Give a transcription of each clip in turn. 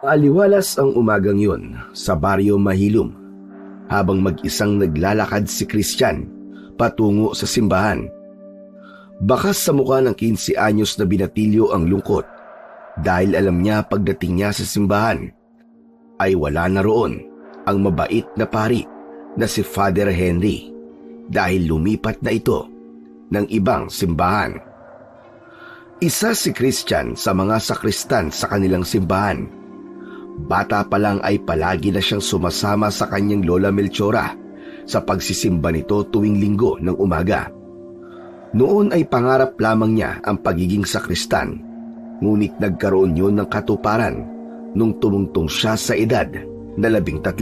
Aliwalas ang umagang yun sa baryo Mahilom habang mag-isang naglalakad si Christian patungo sa simbahan. Bakas sa mukha ng 15 anyos na binatilyo ang lungkot dahil alam niya pagdating niya sa simbahan ay wala na roon ang mabait na pari na si Father Henry dahil lumipat na ito ng ibang simbahan. Isa si Christian sa mga sakristan sa kanilang simbahan. Bata pa lang ay palagi na siyang sumasama sa kanyang Lola Melchora sa pagsisimba nito tuwing linggo ng umaga. Noon ay pangarap lamang niya ang pagiging sakristan, ngunit nagkaroon yun ng katuparan nung tumungtong siya sa edad na 13.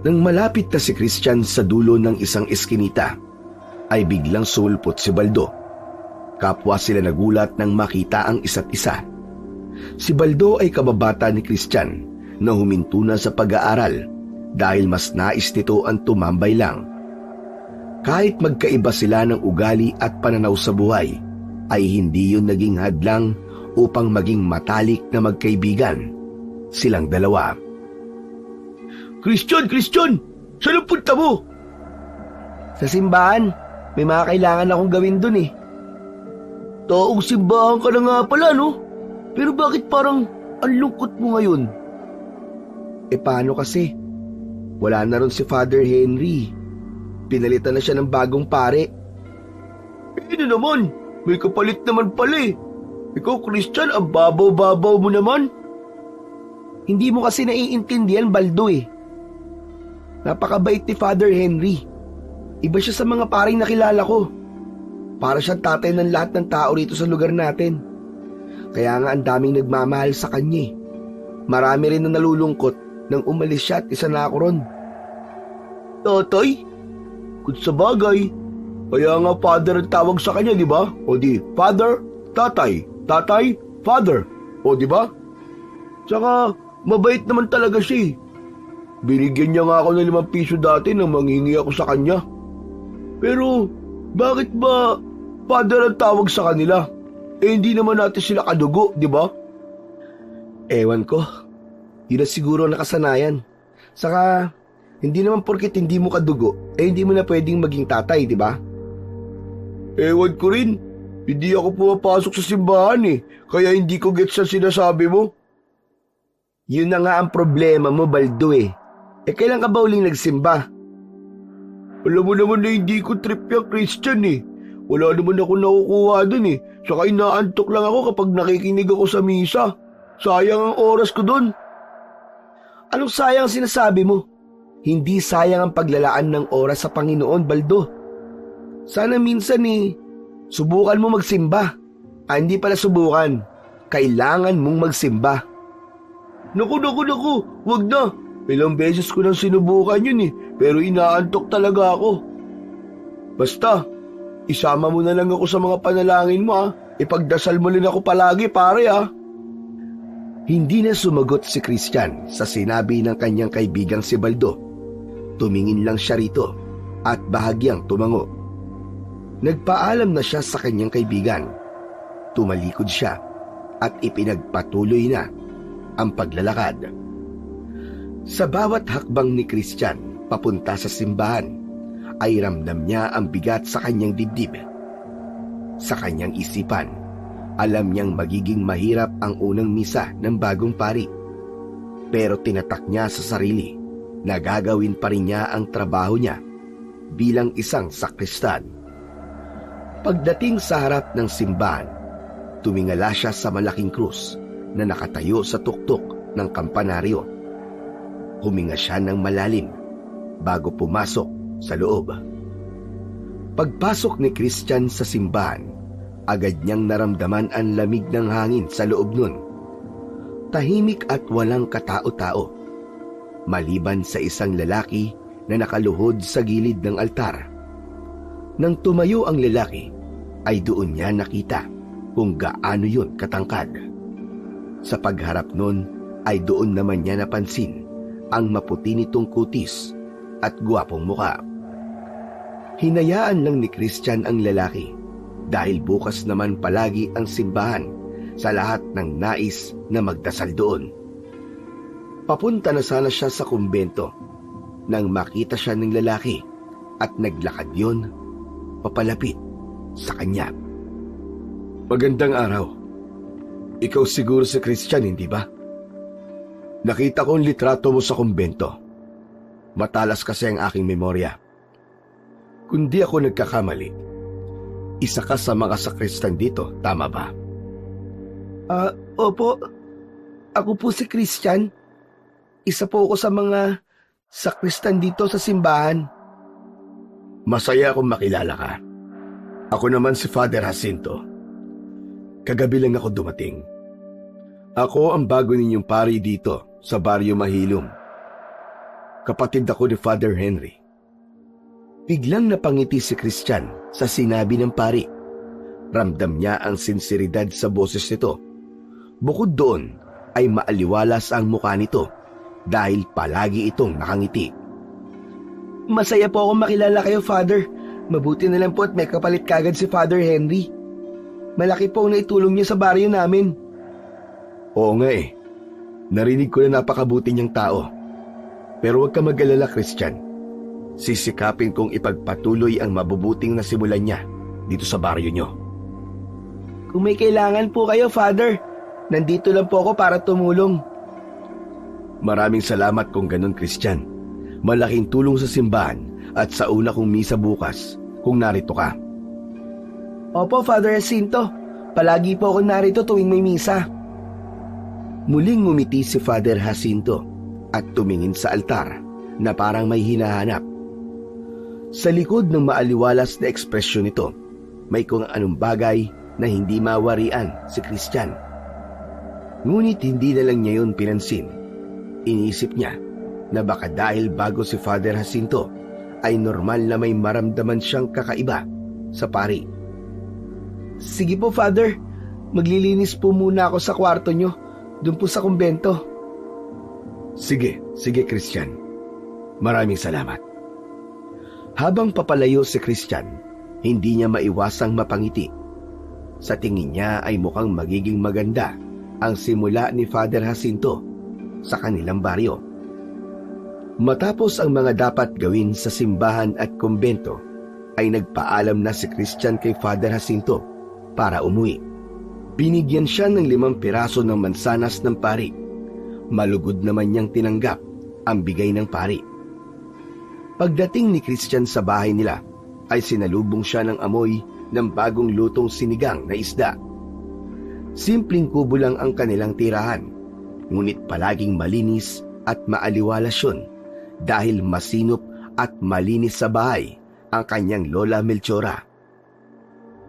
Nang malapit na si Christian sa dulo ng isang eskinita, ay biglang sumulpot si Baldo. Kapwa sila nagulat nang makita ang isa't isa. Si Baldo ay kababata ni Christian na huminto na sa pag-aaral dahil mas nais nito ang tumambay lang. Kahit magkaiba sila ng ugali at pananaw sa buhay, ay hindi yun naging hadlang upang maging matalik na magkaibigan silang dalawa. Christian! Saan ang punta mo? Sa simbahan. May mga kailangan akong gawin dun eh. Taong simbahan ka na nga pala, no? Pero bakit parang ang lungkot mo ngayon? Paano kasi? Wala na ron si Father Henry. Pinalitan na siya ng bagong pare. Naman? May kapalit naman pala eh. Ikaw, Christian, ang babaw-babaw mo naman. Hindi mo kasi naiintindihan, Baldo eh. Napakabait ni Father Henry. Iba siya sa mga paring nakilala ko. Para siyang tatay ng lahat ng tao rito sa lugar natin. Kaya nga ang daming nagmamahal sa kanya. Marami rin na nalulungkot nang umalis siya at isa na ako ron. Tatay? Kung sa bagay, kaya nga father ang tawag sa kanya, di ba? O di, father, tatay, tatay, father. O di ba? Tsaka, mabait naman talaga siya. Binigyan niya nga ako ng 5 piso dati nang manghingi ako sa kanya. Pero, bakit ba father ang tawag sa kanila? Hindi naman natin sila kadugo, di ba? Ewan ko. Yun na siguro nakasanayan. Saka, hindi naman porket hindi mo kadugo, hindi mo na pwedeng maging tatay, di ba? Ewan ko rin. Hindi ako pumapasok sa simbahan eh. Kaya hindi ko gets sa sinasabi mo. Yun na nga ang problema mo, Baldo eh. Kailan ka ba uling nagsimba? Alam mo naman na hindi ko trip yung Christian eh. Wala naman ako nakukuha dun eh. Saka inaantok lang ako kapag nakikinig ako sa misa. Sayang ang oras ko dun. Anong sayang sinasabi mo? Hindi sayang ang paglalaan ng oras sa Panginoon, Baldo. Sana minsan subukan mo magsimba. Hindi pala subukan. Kailangan mong magsimba. Naku, wag na. Ilang beses ko nang sinubukan yun pero inaantok talaga ako. Basta, isama mo na lang ako sa mga panalangin mo Ipagdasal mo rin ako palagi, pare Hindi na sumagot si Christian sa sinabi ng kanyang kaibigang si Baldo. Tumingin lang siya rito at bahagyang tumango. Nagpaalam na siya sa kanyang kaibigan. Tumalikod siya at ipinagpatuloy na ang paglalakad. Sa bawat hakbang ni Christian papunta sa simbahan, ay ramdam niya ang bigat sa kanyang dibdib. Sa kanyang isipan, alam niyang magiging mahirap ang unang misa ng bagong pari. Pero tinatak niya sa sarili na gagawin pa rin niya ang trabaho niya bilang isang sakristan. Pagdating sa harap ng simbahan, tumingala siya sa malaking krus na nakatayo sa tuktok ng kampanaryo. Huminga siya ng malalim bago pumasok sa loob. Pagpasok ni Christian sa simbahan, agad niyang naramdaman ang lamig ng hangin sa loob nun. Tahimik at walang katao-tao, maliban sa isang lalaki na nakaluhod sa gilid ng altar. Nang tumayo ang lalaki, ay doon niya nakita kung gaano yun katangkad. Sa pagharap nun, ay doon naman niya napansin ang maputi nitong kutis at gwapong muka. Hinayaan lang ni Christian ang lalaki dahil bukas naman palagi ang simbahan sa lahat ng nais na magdasal doon. Papunta na sana siya sa kumbento nang makita siya ng lalaki at naglakad yon papalapit sa kanya. Magandang araw. Ikaw siguro si Christian, hindi ba? Nakita ko ang litrato mo sa kumbento. Matalas kasi ang aking memorya. Kung di ako nagkakamali, isa ka sa mga sakristan dito, tama ba? Opo. Ako po si Christian. Isa po ako sa mga sakristan dito sa simbahan. Masaya akong makilala ka. Ako naman si Father Jacinto. Kagabi lang ako dumating. Ako ang bago ninyong pari dito sa Baryo Mahilom. Kapatid ako ni Father Henry. Biglang napangiti si Christian sa sinabi ng pari. Ramdam niya ang sinseridad sa boses nito. Bukod doon ay maaliwalas ang mukha nito dahil palagi itong nakangiti. Masaya po akong makilala kayo, Father. Mabuti na lang po at may kapalit kagad si Father Henry. Malaki po ang naitulong niya sa baryo namin. Oo nga eh. Narinig ko na napakabuti niyang tao. Pero huwag ka mag-alala, Christian. Sisikapin kong ipagpatuloy ang mabubuting nasimulan niya dito sa baryo niyo. Kung may kailangan po kayo, Father, nandito lang po ako para tumulong. Maraming salamat kung ganun, Christian. Malaking tulong sa simbahan at sa una kong misa bukas kung narito ka. Opo, Father Jacinto. Palagi po ako narito tuwing may misa. Muling ngumiti si Father Jacinto at tumingin sa altar na parang may hinahanap. Sa likod ng maaliwalas na ekspresyon nito, may kung anong bagay na hindi mawarian si Christian. Ngunit hindi na lang niya yun pinansin. Iniisip niya na baka dahil bago si Father Jacinto ay normal na may maramdaman siyang kakaiba sa pari. Sige po, Father. Maglilinis po muna ako sa kwarto niyo, doon po sa kumbento. Sige, Christian. Maraming salamat. Habang papalayo si Christian, hindi niya maiwasang mapangiti. Sa tingin niya ay mukhang magiging maganda ang simula ni Father Jacinto sa kanilang baryo. Matapos ang mga dapat gawin sa simbahan at kumbento, ay nagpaalam na si Christian kay Father Jacinto para umuwi. Binigyan siya ng 5 piraso ng mansanas ng pari. Malugod naman niyang tinanggap ang bigay ng pari. Pagdating ni Christian sa bahay nila, ay sinalubong siya ng amoy ng bagong lutong sinigang na isda. Simpleng kubo lang ang kanilang tirahan, ngunit palaging malinis at maaliwalas yun dahil masinop at malinis sa bahay ang kanyang Lola Melchora.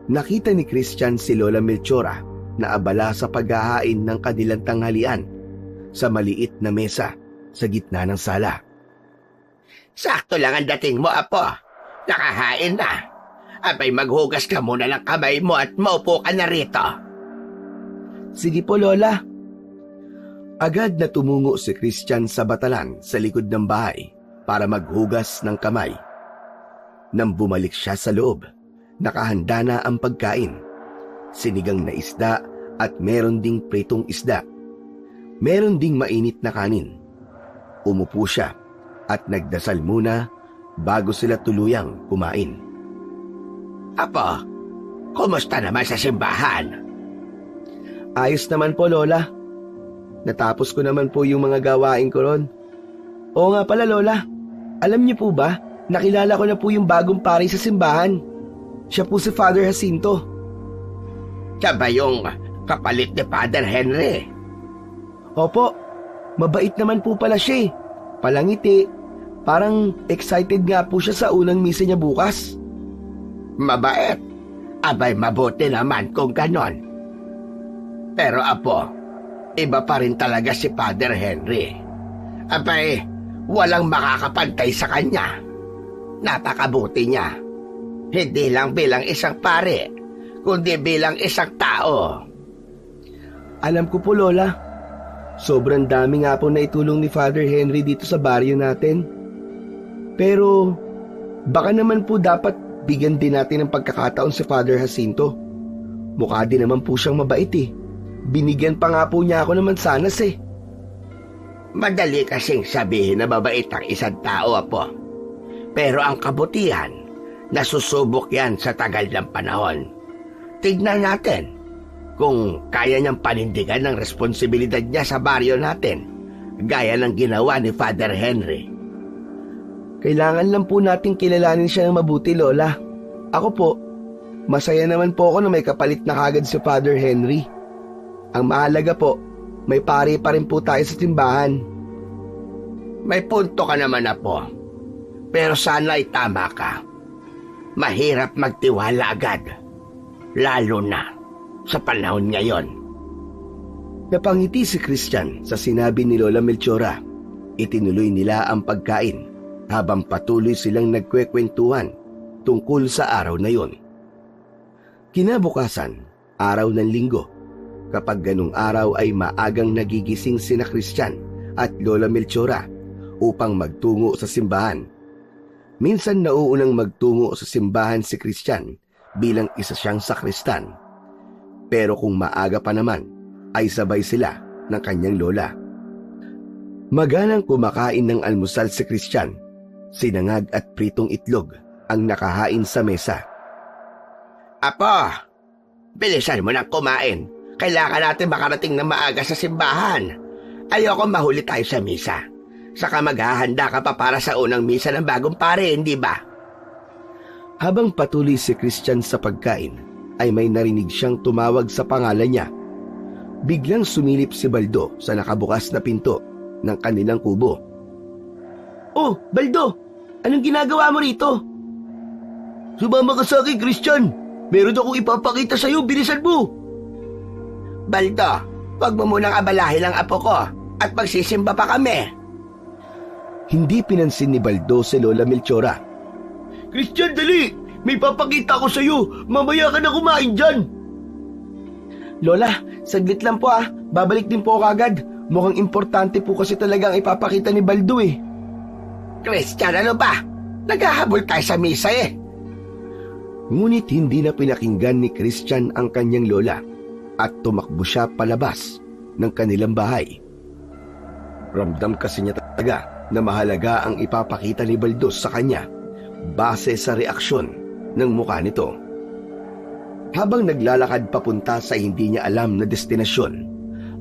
Nakita ni Christian si Lola Melchora na abala sa paghahain ng kanilang tanghalian sa maliit na mesa sa gitna ng sala. Sakto lang ang dating mo, Apo. Nakahain na. Abay, maghugas ka muna ng kamay mo at maupo ka na rito. Sige po, Lola. Agad na tumungo si Christian sa batalan sa likod ng bahay para maghugas ng kamay. Nang bumalik siya sa loob, nakahanda na ang pagkain. Sinigang na isda at meron ding pritong isda. Meron ding mainit na kanin. Umupo siya at nagdasal muna bago sila tuluyang kumain. Apo, kumusta naman sa simbahan? Ayos naman po, Lola. Natapos ko naman po yung mga gawain ko ron. Oo nga pala, Lola. Alam niyo po ba, nakilala ko na po yung bagong pari sa simbahan. Siya po si Father Jacinto. Siya ba yung kapalit ni Father Henry? Opo, mabait naman po pala siya eh. Palangiti, parang excited nga po siya sa unang misa niya bukas. Mabait? Abay, mabuti naman kung ganon. Pero Apo, iba pa rin talaga si Father Henry. Abay, walang makakapantay sa kanya. Napakabuti niya. Hindi lang bilang isang pare, kundi bilang isang tao. Alam ko po, Lola. Sobrang dami nga po na itulong ni Father Henry dito sa baryo natin. Pero, baka naman po dapat bigyan din natin ng pagkakataon si Father Jacinto. Mukha din naman po siyang mabait eh. Binigyan pa nga po niya ako ng mansanas eh. Madali kasing sabihin na mabait ang isang tao, Apo. Pero ang kabutihan, nasusubok yan sa tagal ng panahon. Tignan natin kung kaya niyang panindigan ng responsibilidad niya sa baryo natin, gaya ng ginawa ni Father Henry. Kailangan lang po nating kilalanin siya ng mabuti, Lola. Ako po, masaya naman po ako na may kapalit na kagad si Father Henry. Ang mahalaga po, may pari pa rin po tayo sa simbahan. May punto ka naman, Apo. Pero sana ay tama ka. Mahirap magtiwala agad, lalo na sa panahon ngayon. Napangiti si Christian sa sinabi ni Lola Melchora. Itinuloy nila ang pagkain habang patuloy silang nagkwekwentuhan tungkol sa araw na yon. Kinabukasan, araw ng linggo. Kapag ganung araw ay maagang nagigising sina Christian at Lola Melchora upang magtungo sa simbahan. Minsan nauunang magtungo sa simbahan si Christian bilang isa siyang sakristan. Pero kung maaga pa naman, ay sabay sila ng kanyang lola. Maganang kumakain ng almusal si Christian. Sinangag at pritong itlog ang nakahain sa mesa. Apo, bilisan mo nang kumain. Kailangan natin makarating na maaga sa simbahan. Ayoko mahuli tayo sa misa. Saka maghahanda ka pa para sa unang misa ng bagong pare, hindi ba? Habang patuloy si Christian sa pagkain, ay may narinig siyang tumawag sa pangalan niya. Biglang sumilip si Baldo sa nakabukas na pinto ng kanilang kubo. Oh, Baldo! Anong ginagawa mo rito? Sumama ka sa akin, Christian! Meron akong ipapakita sa'yo, bilisan mo! Baldo, wag mo munang abalahin ang apo ko at magsisimba pa kami. Hindi pinansin ni Baldo si Lola Melchora. Christian, dali! May papakita ko sa'yo! Mamaya ka na kumain dyan! Lola, saglit lang po ah. Babalik din po ako agad. Mukhang importante po kasi talagang ipapakita ni Baldo eh. Christian, ano ba? Naghahabol tayo sa misa eh. Ngunit hindi na pinakinggan ni Christian ang kanyang lola at tumakbo siya palabas ng kanilang bahay. Ramdam kasi niya talaga na mahalaga ang ipapakita ni Baldo sa kanya base sa reaksyon ng mukha nito. Habang naglalakad papunta sa hindi niya alam na destinasyon,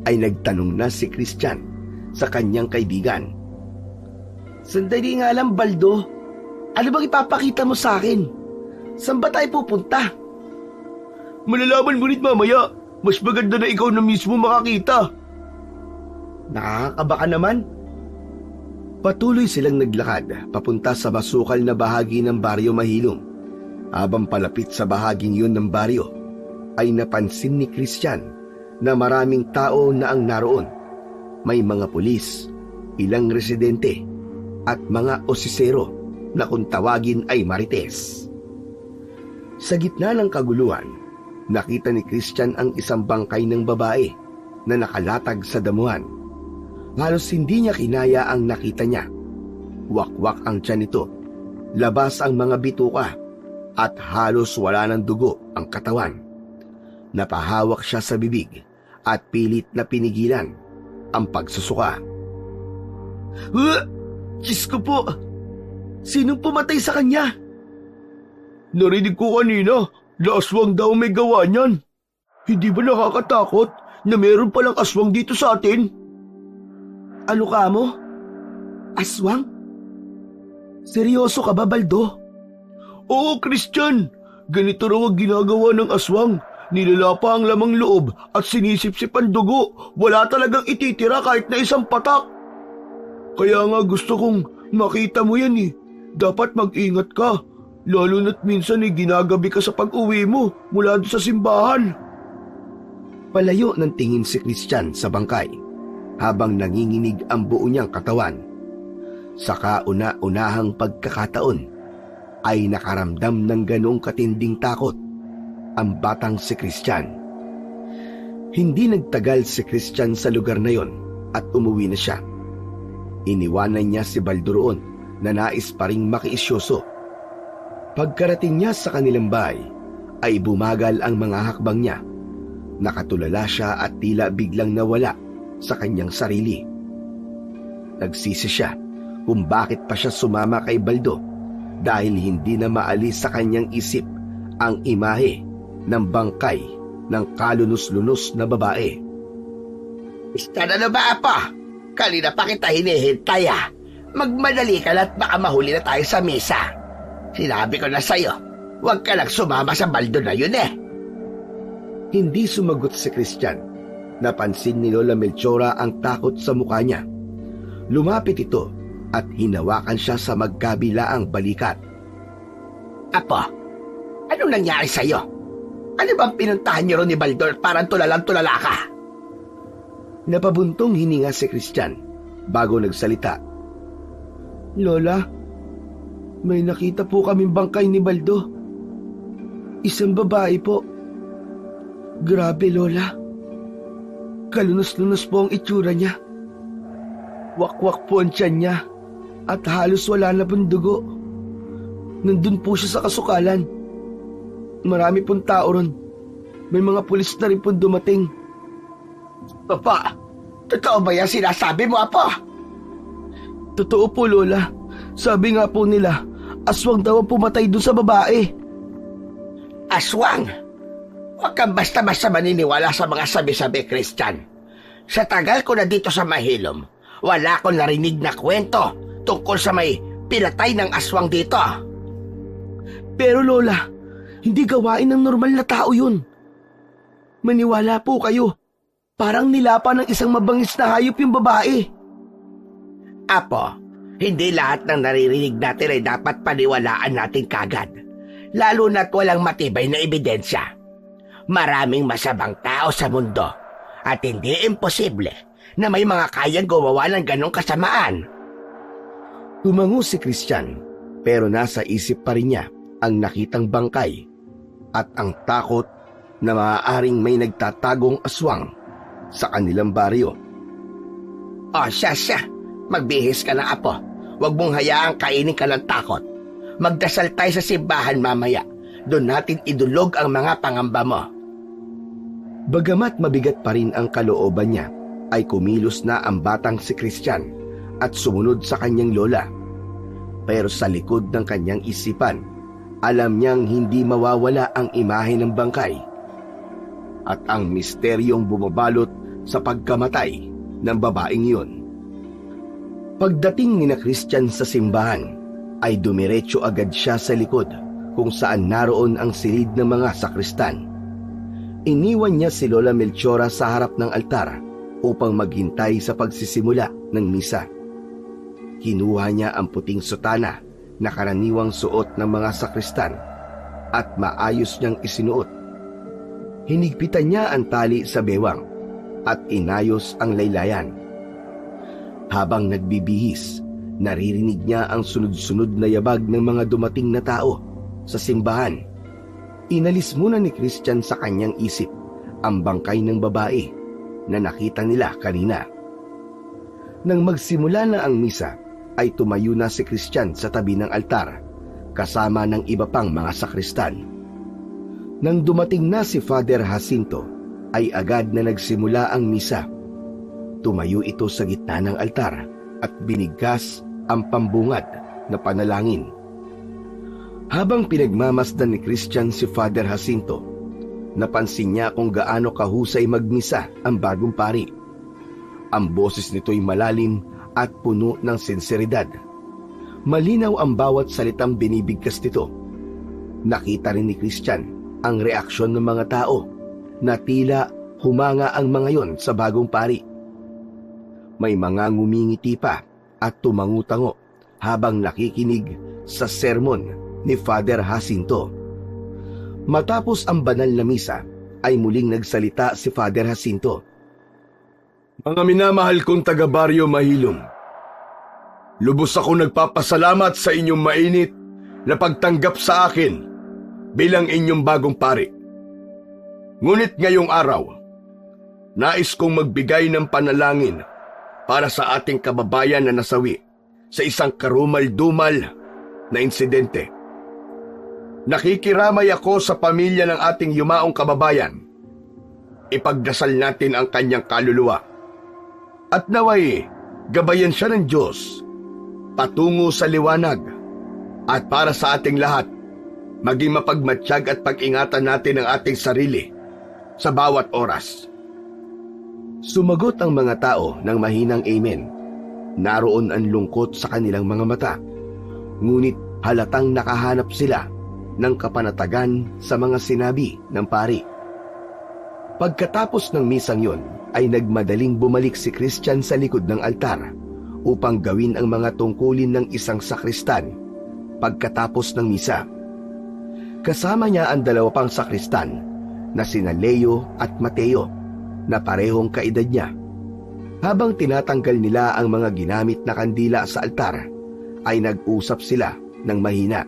ay nagtanong na si Christian sa kanyang kaibigan. Sandali nga lang, Baldo. Ano bang ipapakita mo sa akin? Saan ba tayo pupunta? Malalaman mo rin mamaya. Mas maganda na ikaw na mismo makakita. Nakakakaba ka naman. Patuloy silang naglakad papunta sa masukal na bahagi ng baryo Mahilom. Habang palapit sa bahaging yun ng baryo, ay napansin ni Christian na maraming tao na ang naroon. May mga pulis, ilang residente, at mga osisero na kung tawagin ay marites. Sa gitna ng kaguluhan, nakita ni Christian ang isang bangkay ng babae na nakalatag sa damuhan. Halos hindi niya kinaya ang nakita niya. Wakwak ang tiyan nito, labas ang mga bituka, at halos wala ng dugo ang katawan. Napahawak siya sa bibig at pilit na pinigilan ang pagsusuka. Diyos ko po! Sinong pumatay sa kanya? Narinig ko kanina na aswang daw may gawa niyan. Hindi ba nakakatakot na meron palang aswang dito sa atin? Ano ka mo? Aswang? Seryoso ka ba, Baldo? Oo, Christian. Ganito raw ang ginagawa ng aswang. Nilalapa ang lamang loob at sinisipsip ang dugo. Wala talagang ititira kahit na isang patak. Kaya nga gusto kong makita mo yan eh. Dapat mag-ingat ka. Lalo na't minsan ginagabi ka sa pag-uwi mo mula doon sa simbahan. Palayo ng tingin si Christian sa bangkay habang nanginginig ang buo niyang katawan. Sa kauna-unahang pagkakataon, ay nakaramdam ng ganong katinding takot ang batang si Christian. Hindi nagtagal si Christian sa lugar na yon at umuwi na siya. Iniwanan niya si Baldo roon na nais pa ring makiisyoso. Pagkarating niya sa kanilang bahay, ay bumagal ang mga hakbang niya. Nakatulala siya at tila biglang nawala sa kanyang sarili. Nagsisi siya kung bakit pa siya sumama kay Baldo dahil hindi na maalis sa kanyang isip ang imahe ng bangkay ng kalunos-lunos na babae. Basta na ba, Apo? Kanina pa kita hinihintay, ah. Magmadali ka na at baka mahuli na tayo sa misa. Sinabi ko na sa'yo, huwag ka lang sumama sa baldo na yun eh. Hindi sumagot si Christian. Napansin ni Lola Melchora ang takot sa mukha niya. Lumapit ito at hinawakan siya sa magkabilaang balikat. Apo, anong nangyari sa'yo? Ano bang pinuntahan niyo ron ni Baldo at parang tulalang-tulala ka? Napabuntong hininga si Christian bago nagsalita. Lola, may nakita po kaming bangkay ni Baldo. Isang babae po. Grabe, Lola. Kalunos-lunos po ang itsura niya. Wakwak po ang tiyan niya at halos wala na pong dugo. Nandun po siya sa kasukalan. Marami pong tao ron. May mga pulis na rin pong dumating. Papa, totoo ba yan sinasabi mo, Apo? Totoo po, Lola. Sabi nga po nila, aswang daw ang pumatay doon sa babae. Aswang? Huwag kang basta-basta maniniwala sa mga sabi-sabi, Christian. Sa tagal ko na dito sa Mahilom, wala akong narinig na kwento tungkol sa may pinatay ng aswang dito. Pero Lola, hindi gawain ng normal na tao yun. Maniwala po kayo. Parang nilapa ng isang mabangis na hayop yung babae. Apo, hindi lahat ng naririnig natin ay dapat paniwalaan natin kagad. Lalo na't walang matibay na ebidensya. Maraming masamang tao sa mundo at hindi imposible na may mga kayang gumawa ng ganong kasamaan. Tumango si Christian pero nasa isip pa rin niya ang nakitang bangkay at ang takot na maaaring may nagtatagong aswang sa kanilang baryo. O siya, magbihis ka na, Apo. Huwag mong hayaang kainin ka ng takot. Magdasal tayo sa simbahan mamaya. Doon natin idulog ang mga pangamba mo. Bagamat mabigat pa rin ang kalooban niya, ay kumilos na ang batang si Christian at sumunod sa kanyang lola. Pero sa likod ng kanyang isipan, alam niyang hindi mawawala ang imahe ng bangkay at ang misteryong bumabalot sa pagkamatay ng babaeng iyon. Pagdating ni na Christian sa simbahan, ay dumiretso agad siya sa likod kung saan naroon ang silid ng mga sakristan. Iniwan niya si Lola Melchora sa harap ng altar upang maghintay sa pagsisimula ng misa. Kinuha niya ang puting sutana na karaniwang suot ng mga sakristan at maayos niyang isinuot. Hinigpitan niya ang tali sa bewang at inayos ang laylayan. Habang nagbibihis, naririnig niya ang sunod-sunod na yabag ng mga dumating na tao sa simbahan. Inalis muna ni Christian sa kanyang isip ang bangkay ng babae na nakita nila kanina. Nang magsimula na ang misa, ay tumayo na si Christian sa tabi ng altar kasama ng iba pang mga sakristan. Nang dumating na si Father Jacinto, ay agad na nagsimula ang misa. Tumayo ito sa gitna ng altar at binigkas ang pambungad na panalangin. Habang pinagmamasdan ni Christian si Father Jacinto, napansin niya kung gaano kahusay magmisa ang bagong pari. Ang boses nito'y malalim at puno ng sinseridad. Malinaw ang bawat salitang binibigkas nito. Nakita rin ni Christian ang reaksyon ng mga tao na tila humanga ang mga yon sa bagong pari. May mga ngumingiti pa at tumangutango habang nakikinig sa sermon ni Father Jacinto. Matapos ang banal na misa, ay muling nagsalita si Father Jacinto. Mga minamahal kong taga-baryo Mahilom, lubos ako nagpapasalamat sa inyong mainit na pagtanggap sa akin bilang inyong bagong pari. Ngunit ngayong araw, nais kong magbigay ng panalangin para sa ating kababayan na nasawi sa isang karumal-dumal na insidente. Nakikiramay ako sa pamilya ng ating yumaong kababayan. ipagdasal natin ang kanyang kaluluwa. At naway, gabayan siya ng Diyos, patungo sa liwanag, at para sa ating lahat, maging mapagmatsyag at pag-ingatan natin ang ating sarili sa bawat oras. Sumagot ang mga tao ng mahinang amen. Naroon ang lungkot sa kanilang mga mata, ngunit halatang nakahanap sila ng kapanatagan sa mga sinabi ng pari. Pagkatapos ng misang yon, ay nagmadaling bumalik si Christian sa likod ng altar upang gawin ang mga tungkulin ng isang sakristan pagkatapos ng misa. Kasama niya ang dalawa pang sakristan na sina Leo at Mateo na parehong kaedad niya. Habang tinatanggal nila ang mga ginamit na kandila sa altar, ay nag-usap sila ng mahina.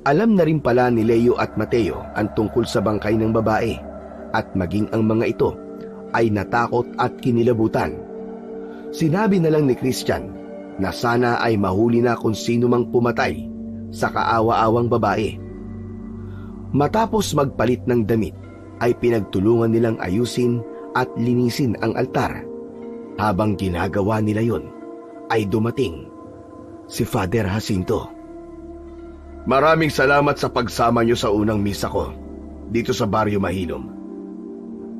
Alam na rin pala ni Leo at Mateo ang tungkol sa bangkay ng babae, at maging ang mga ito ay natakot at kinilabutan. Sinabi na lang ni Christian na sana ay mahuli na kung sino mang pumatay sa kaawa-awang babae. Matapos magpalit ng damit, ay pinagtulungan nilang ayusin at linisin ang altar. Habang ginagawa nila yon, ay dumating si Father Jacinto. Maraming salamat sa pagsama niyo sa unang misa ko dito sa Baryo Mahilom.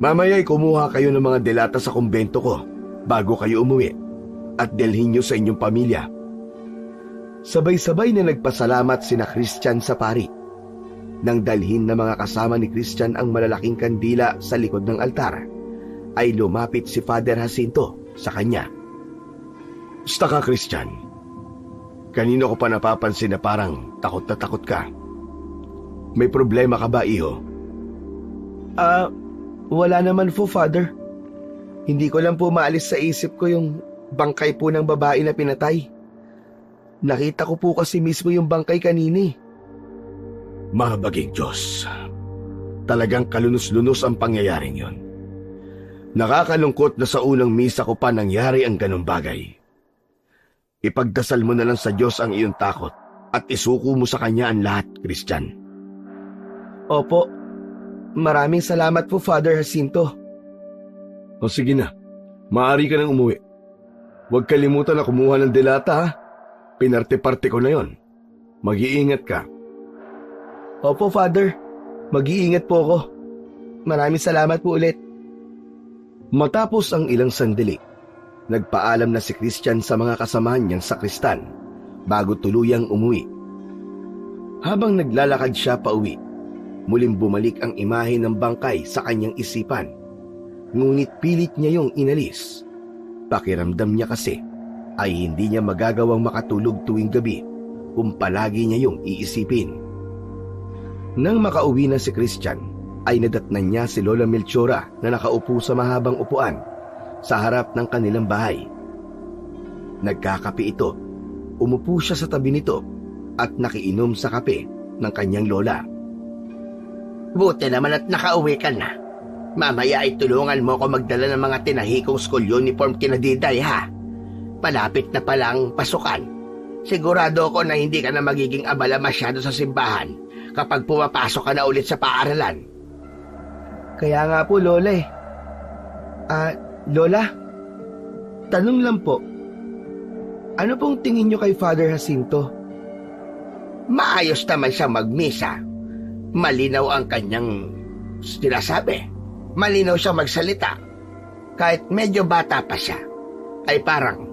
Mamaya'y kumuha kayo ng mga delata sa kumbento ko bago kayo umuwi at delhin niyo sa inyong pamilya. Sabay-sabay na nagpasalamat sina Christian sa pari. Nang dalhin na mga kasama ni Christian ang malalaking kandila sa likod ng altar, ay lumapit si Father Jacinto sa kanya. Basta ka, Christian. Kanino ko pa napapansin na parang takot na takot ka. May problema ka ba, iho? Wala naman po, Father. Hindi ko lang po maalis sa isip ko yung bangkay po ng babae na pinatay. Nakita ko po kasi mismo yung bangkay kanini. Mahabaging Diyos. Talagang kalunos-lunos ang pangyayaring yon. Nakakalungkot na sa unang misa ko pa nangyari ang ganong bagay. Ipagdasal mo na lang sa Diyos ang iyong takot at isuko mo sa Kanya ang lahat, Christian. Opo. Maraming salamat po, Father Jacinto. O sige na, maaari ka nang umuwi. Huwag kalimutan na kumuha ng delata, ha? Pinarte-parte ko na yon. Mag-iingat ka. Opo, Father. Mag-iingat po ako. Maraming salamat po ulit. Matapos ang ilang sandali, nagpaalam na si Christian sa mga kasamahan niyang sakristan bago tuluyang umuwi. Habang naglalakad siya pauwi, muling bumalik ang imahe ng bangkay sa kanyang isipan. Ngunit pilit niya yung inalis. Pakiramdam niya kasi ay hindi niya magagawang makatulog tuwing gabi kung palagi niya yung iisipin. Nang makauwi na si Christian, ay nadatnan niya si Lola Melchora na nakaupo sa mahabang upuan sa harap ng kanilang bahay. Nagkakape ito. Umupo siya sa tabi nito at nakiinom sa kape ng kanyang lola. Buti naman at nakauwi ka na. Mamaya ay tulungan mo ko magdala ng mga tinahikong school uniform kina Diday, ha? Malapit na palang pasukan. Sigurado ako na hindi ka na magiging abala masyado sa simbahan kapag pumapasok ka na ulit sa paaralan. Kaya nga po, Lola eh. Lola, tanong lang po. Ano pong tingin niyo kay Father Jacinto? Maayos naman siyang magmisa. Malinaw ang kanyang sinasabi. Malinaw siyang magsalita. Kahit medyo bata pa siya, ay parang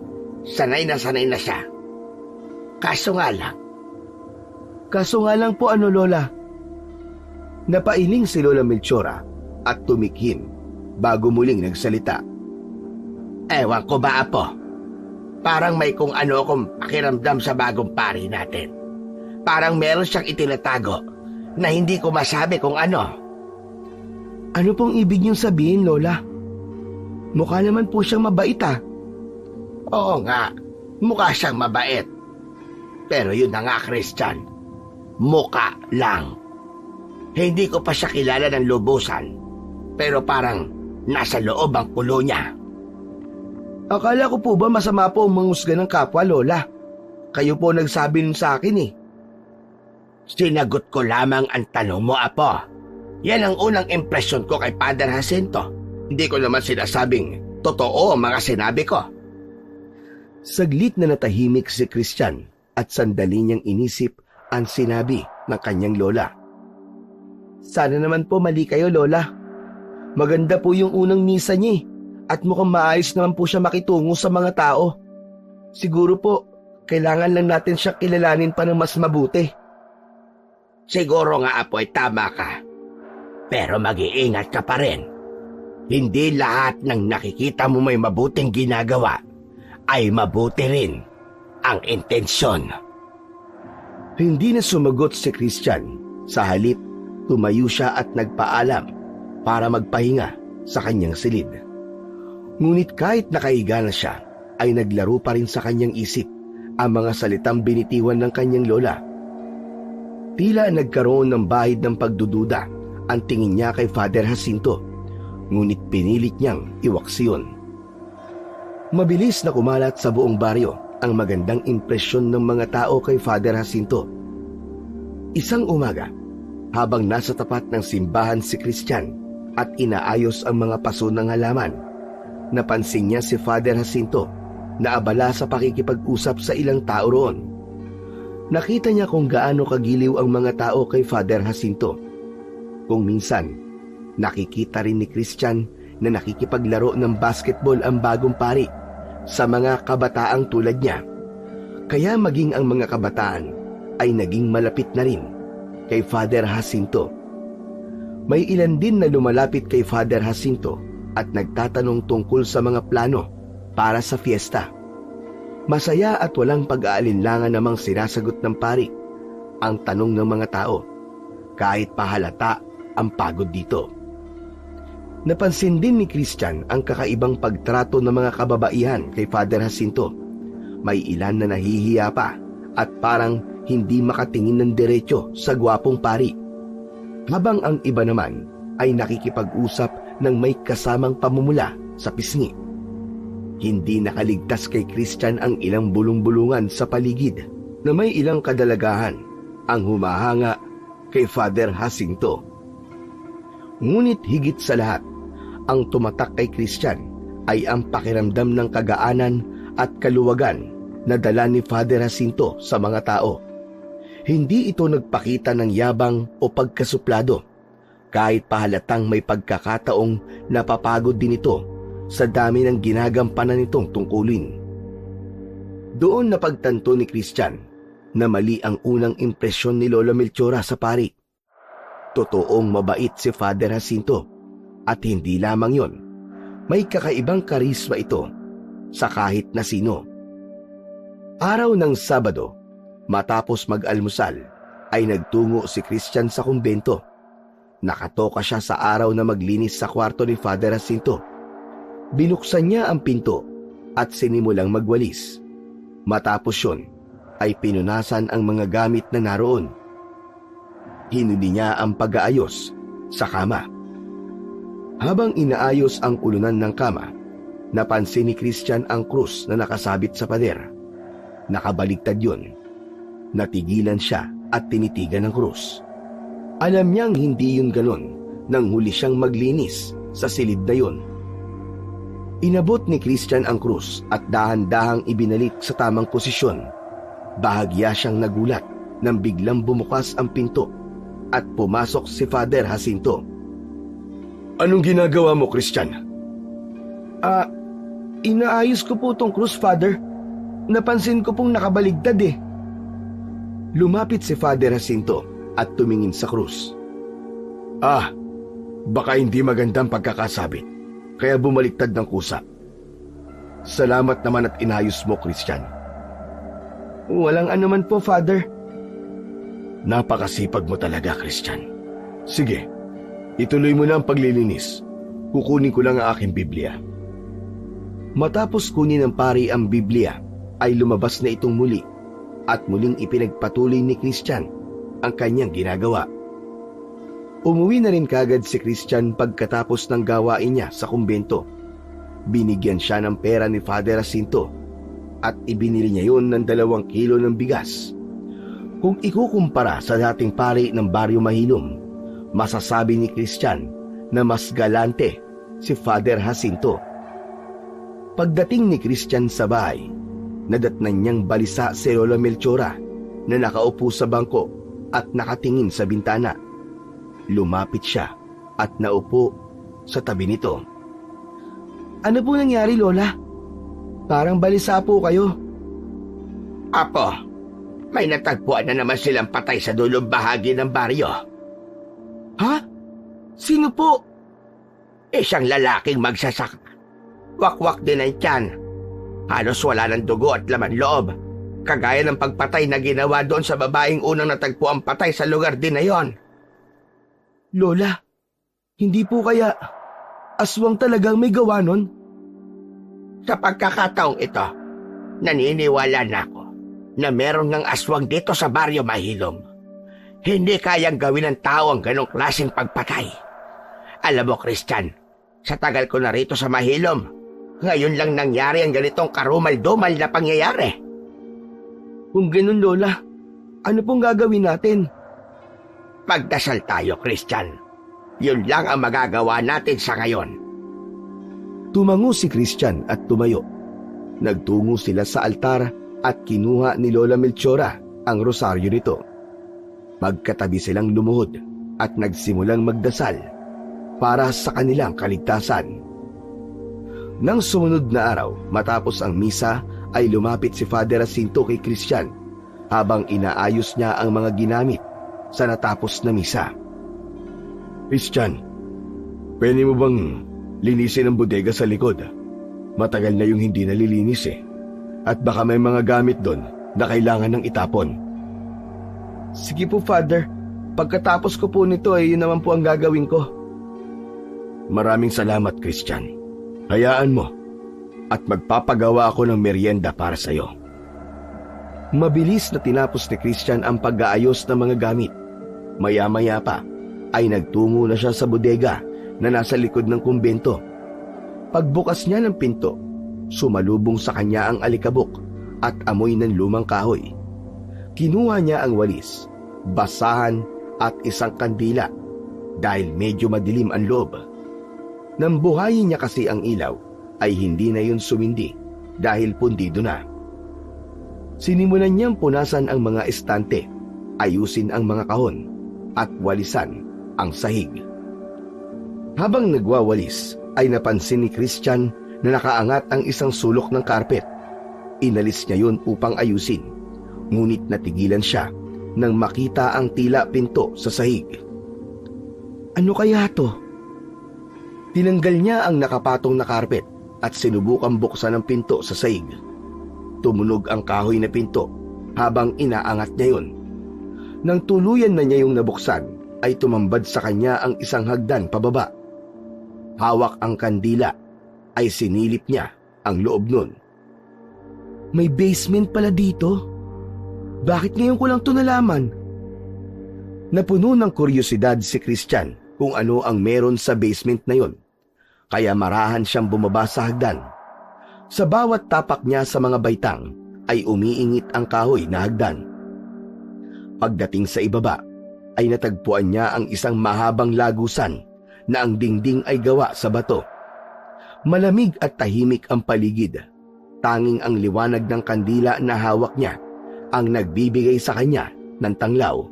sanay na siya. Kaso nga lang po ano, Lola? Napailing si Lola Melchora at tumikim bago muling nagsalita. Ewan ko ba, Apo? Parang may kung ano akong pakiramdam sa bagong pari natin. Parang meron siyang itinatago na hindi ko masabi kung ano. Ano pong ibig niyong sabihin, Lola? Mukha naman po siyang mabait, ah. Oo nga, mukha siyang mabait. Pero yun na nga, Christian. Mukha lang. Hindi ko pa siya kilala ng lubusan. Pero parang nasa loob ang kulo niya. Akala ko po ba masama po ang manghusga ng kapwa, Lola? Kayo po nagsabi nun sa akin eh. Sinagot ko lamang ang tanong mo, Apo. Yan ang unang impresyon ko kay Father Jacinto. Hindi ko naman sinasabing totoo ang mga sinabi ko. Saglit na natahimik si Christian at sandali niyang inisip ang sinabi ng kanyang lola. Sana naman po mali kayo, Lola. Maganda po yung unang misa niya at mukhang maayos naman po siya makitungo sa mga tao. Siguro po, kailangan lang natin siya kilalanin pa ng mas mabuti. Siguro nga, Apoy, tama ka. Pero mag-iingat ka pa rin. Hindi lahat ng nakikita mo may mabuting ginagawa ay mabuti rin ang intensyon. Hindi na sumagot si Christian. Sa halip, tumayo siya at nagpaalam para magpahinga sa kanyang silid. Ngunit kahit nakahiga na siya, ay naglaro pa rin sa kanyang isip ang mga salitang binitiwan ng kanyang lola. Tila nagkaroon ng bahid ng pagdududa ang tingin niya kay Father Jacinto, ngunit pinilit niyang iwaksiyon. Mabilis na kumalat sa buong baryo ang magandang impresyon ng mga tao kay Father Jacinto. Isang umaga, habang nasa tapat ng simbahan si Christian at inaayos ang mga paso ng halaman, napansin niya si Father Jacinto na abala sa pakikipag-usap sa ilang tao roon. Nakita niya kung gaano kagiliw ang mga tao kay Father Jacinto. Kung minsan, nakikita rin ni Christian na nakikipaglaro ng basketball ang bagong pari sa mga kabataang tulad niya. Kaya maging ang mga kabataan ay naging malapit na rin kay Father Jacinto. May ilan din na lumalapit kay Father Jacinto at nagtatanong tungkol sa mga plano para sa fiesta. Masaya at walang pag-aalinlangan namang sinasagot ng pari ang tanong ng mga tao, kahit pahalata ang pagod dito. Napansin din ni Christian ang kakaibang pagtrato ng mga kababaihan kay Father Jacinto. May ilan na nahihiya pa at parang hindi makatingin ng diretso sa gwapong pari, habang ang iba naman ay nakikipag-usap ng may kasamang pamumula sa pisngi. Hindi nakaligtas kay Christian ang ilang bulong-bulungan sa paligid na may ilang kadalagahan ang humahanga kay Father Jacinto. Ngunit higit sa lahat, ang tumatak kay Christian ay ang pakiramdam ng kagaanan at kaluwagan na dala ni Father Jacinto sa mga tao. Hindi ito nagpakita ng yabang o pagkasuplado, kahit pahalatang may pagkakataong napapagod din ito sa dami ng ginagampanan nitong tungkulin. Doon napagtanto ni Christian na mali ang unang impresyon ni Lola Melchora sa pari. Totoong mabait si Father Jacinto at hindi lamang yon, may kakaibang karisma ito sa kahit na sino. Araw ng Sabado, matapos mag-almusal, ay nagtungo si Christian sa kumbento. Nakatoka siya sa araw na maglinis sa kwarto ni Father Jacinto. Binuksan niya ang pinto at sinimulang magwalis. Matapos yun, ay pinunasan ang mga gamit na naroon. Hinuli niya ang pag-aayos sa kama. Habang inaayos ang ulunan ng kama, napansin ni Christian ang krus na nakasabit sa pader. Nakabaligtad yun. Natigilan siya at tinitigan ng krus. Alam niyang hindi yun ganon nang huli siyang maglinis sa silid na yun. Inabot ni Christian ang krus at dahan-dahang ibinalik sa tamang posisyon. Bahagya siyang nagulat nang biglang bumukas ang pinto at pumasok si Father Jacinto. Anong ginagawa mo, Christian? Inaayos ko po tong krus, Father. Napansin ko pong nakabaligtad eh. Lumapit si Father Jacinto at tumingin sa krus. Baka hindi magandang pagkakasabit, kaya bumaliktad ng kusa. Salamat naman at inayos mo, Christian. Walang anuman po, Father. Napakasipag mo talaga, Christian. Sige, ituloy mo na ang paglilinis. Kukunin ko lang ang aking Biblia. Matapos kunin ng pari ang Biblia, ay lumabas na itong muli at muling ipinagpatuloy ni Christian ang kanyang ginagawa. Umuwi na rin kagad si Christian pagkatapos ng gawain niya sa kumbento. Binigyan siya ng pera ni Father Jacinto at ibinili niya yun ng 2 kilo ng bigas. Kung ikukumpara sa dating pari ng Baryo Mahilom, masasabi ni Christian na mas galante si Father Jacinto. Pagdating ni Christian sa bahay, nadatnan niyang balisa si Lola Melchora na nakaupo sa bangko at nakatingin sa bintana. Lumapit siya at naupo sa tabi nito. Ano po nangyari, Lola? Parang balisa po kayo. Apo, may natagpuan na naman silang patay sa dulong bahagi ng baryo. Ha? Sino po? Isang lalaking magsasak. Wakwak din ang tiyan. Halos wala ng dugo at laman loob. Kagaya ng pagpatay na ginawa doon sa babaeng unang natagpuan patay sa lugar din na yon. Lola, hindi po kaya aswang talagang may gawa nun? Sa pagkakataong ito, naniniwala na ako na meron ng aswang dito sa baryo Mahilom. Hindi kayang gawin ng tao ang ganong klaseng pagpatay. Alam mo, Christian, sa tagal ko na rito sa Mahilom, ngayon lang nangyari ang ganitong karumal-dumal na pangyayari. Kung ganun, Lola, ano pong gagawin natin? Magdasal tayo, Christian. Yun lang ang magagawa natin sa ngayon. Tumango si Christian at tumayo. Nagtungo sila sa altar at kinuha ni Lola Melchora ang rosaryo nito. Magkatabi silang lumuhod at nagsimulang magdasal para sa kanilang kaligtasan. Nang sumunod na araw, matapos ang misa, ay lumapit si Father Jacinto kay Christian habang inaayos niya ang mga ginamit sa natapos na misa. Christian, pwede mo bang linisin ang bodega sa likod? Matagal na yung hindi nalilinis eh. At baka may mga gamit doon na kailangan ng itapon. Sige po, Father. Pagkatapos ko po nito ay yun naman po ang gagawin ko. Maraming salamat, Christian. Hayaan mo at magpapagawa ako ng merienda para sa'yo. Mabilis na tinapos ni Christian ang pag-aayos ng mga gamit. Maya-maya pa ay nagtungo na siya sa bodega na nasa likod ng kumbento. Pagbukas niya ng pinto, sumalubong sa kanya ang alikabok at amoy ng lumang kahoy. Kinuha niya ang walis, basahan at isang kandila dahil medyo madilim ang loob. Nang buhayin niya kasi ang ilaw, ay hindi na yun sumindi dahil pundido na. Sinimulan niyang punasan ang mga estante, ayusin ang mga kahon, at walisan ang sahig. Habang nagwawalis, ay napansin ni Christian na nakaangat ang isang sulok ng karpet. Inalis niya yun upang ayusin, ngunit natigilan siya nang makita ang tila pinto sa sahig. Ano kaya to? Tinanggal niya ang nakapatong na karpet at sinubukang buksan ang pinto sa sahig. Tumunog ang kahoy na pinto habang inaangat niya yun. Nang tuluyan na niya yung nabuksan, ay tumambad sa kanya ang isang hagdan pababa. Hawak ang kandila, ay sinilip niya ang loob nun. May basement pala dito? Bakit ngayon ko lang ito nalaman? Napuno ng kuryosidad si Christian kung ano ang meron sa basement na yon. Kaya marahan siyang bumaba sa hagdan. Sa bawat tapak niya sa mga baitang ay umiingit ang kahoy na hagdan. Pagdating sa ibaba ay natagpuan niya ang isang mahabang lagusan na ang dingding ay gawa sa bato. Malamig at tahimik ang paligid. Tanging ang liwanag ng kandila na hawak niya ang nagbibigay sa kanya ng tanglaw.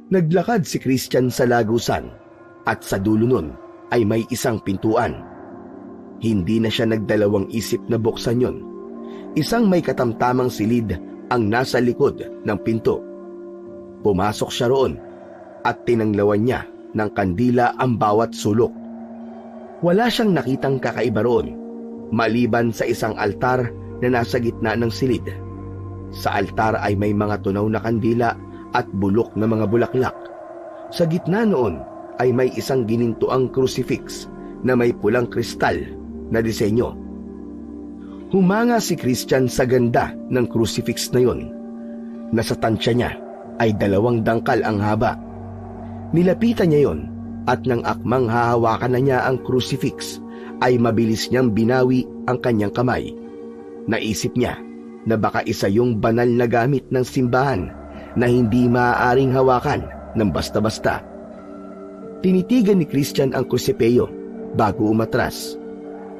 Naglakad si Christian sa lagusan at sa dulo nun ay may isang pintuan. Hindi na siya nagdalawang isip na buksan yon. Isang may katamtamang silid ang nasa likod ng pinto. Pumasok siya roon at tinanglawan niya ng kandila ang bawat sulok. Wala siyang nakitang kakaiba roon, maliban sa isang altar na nasa gitna ng silid. Sa altar ay may mga tunaw na kandila at bulok na mga bulaklak. Sa gitna noon ay may isang ginintuang crucifix na may pulang kristal na disenyo. Humanga si Christian sa ganda ng crucifix na yon. Nasa tansya niya ay 2 dangkal ang haba. Nilapitan niya yon at nang akmang hahawakan na niya ang crucifix ay mabilis niyang binawi ang kanyang kamay. Naisip niya na baka isa yung banal na gamit ng simbahan na hindi maaaring hawakan ng basta-basta. Tinitigan ni Christian ang krusipeyo bago umatras.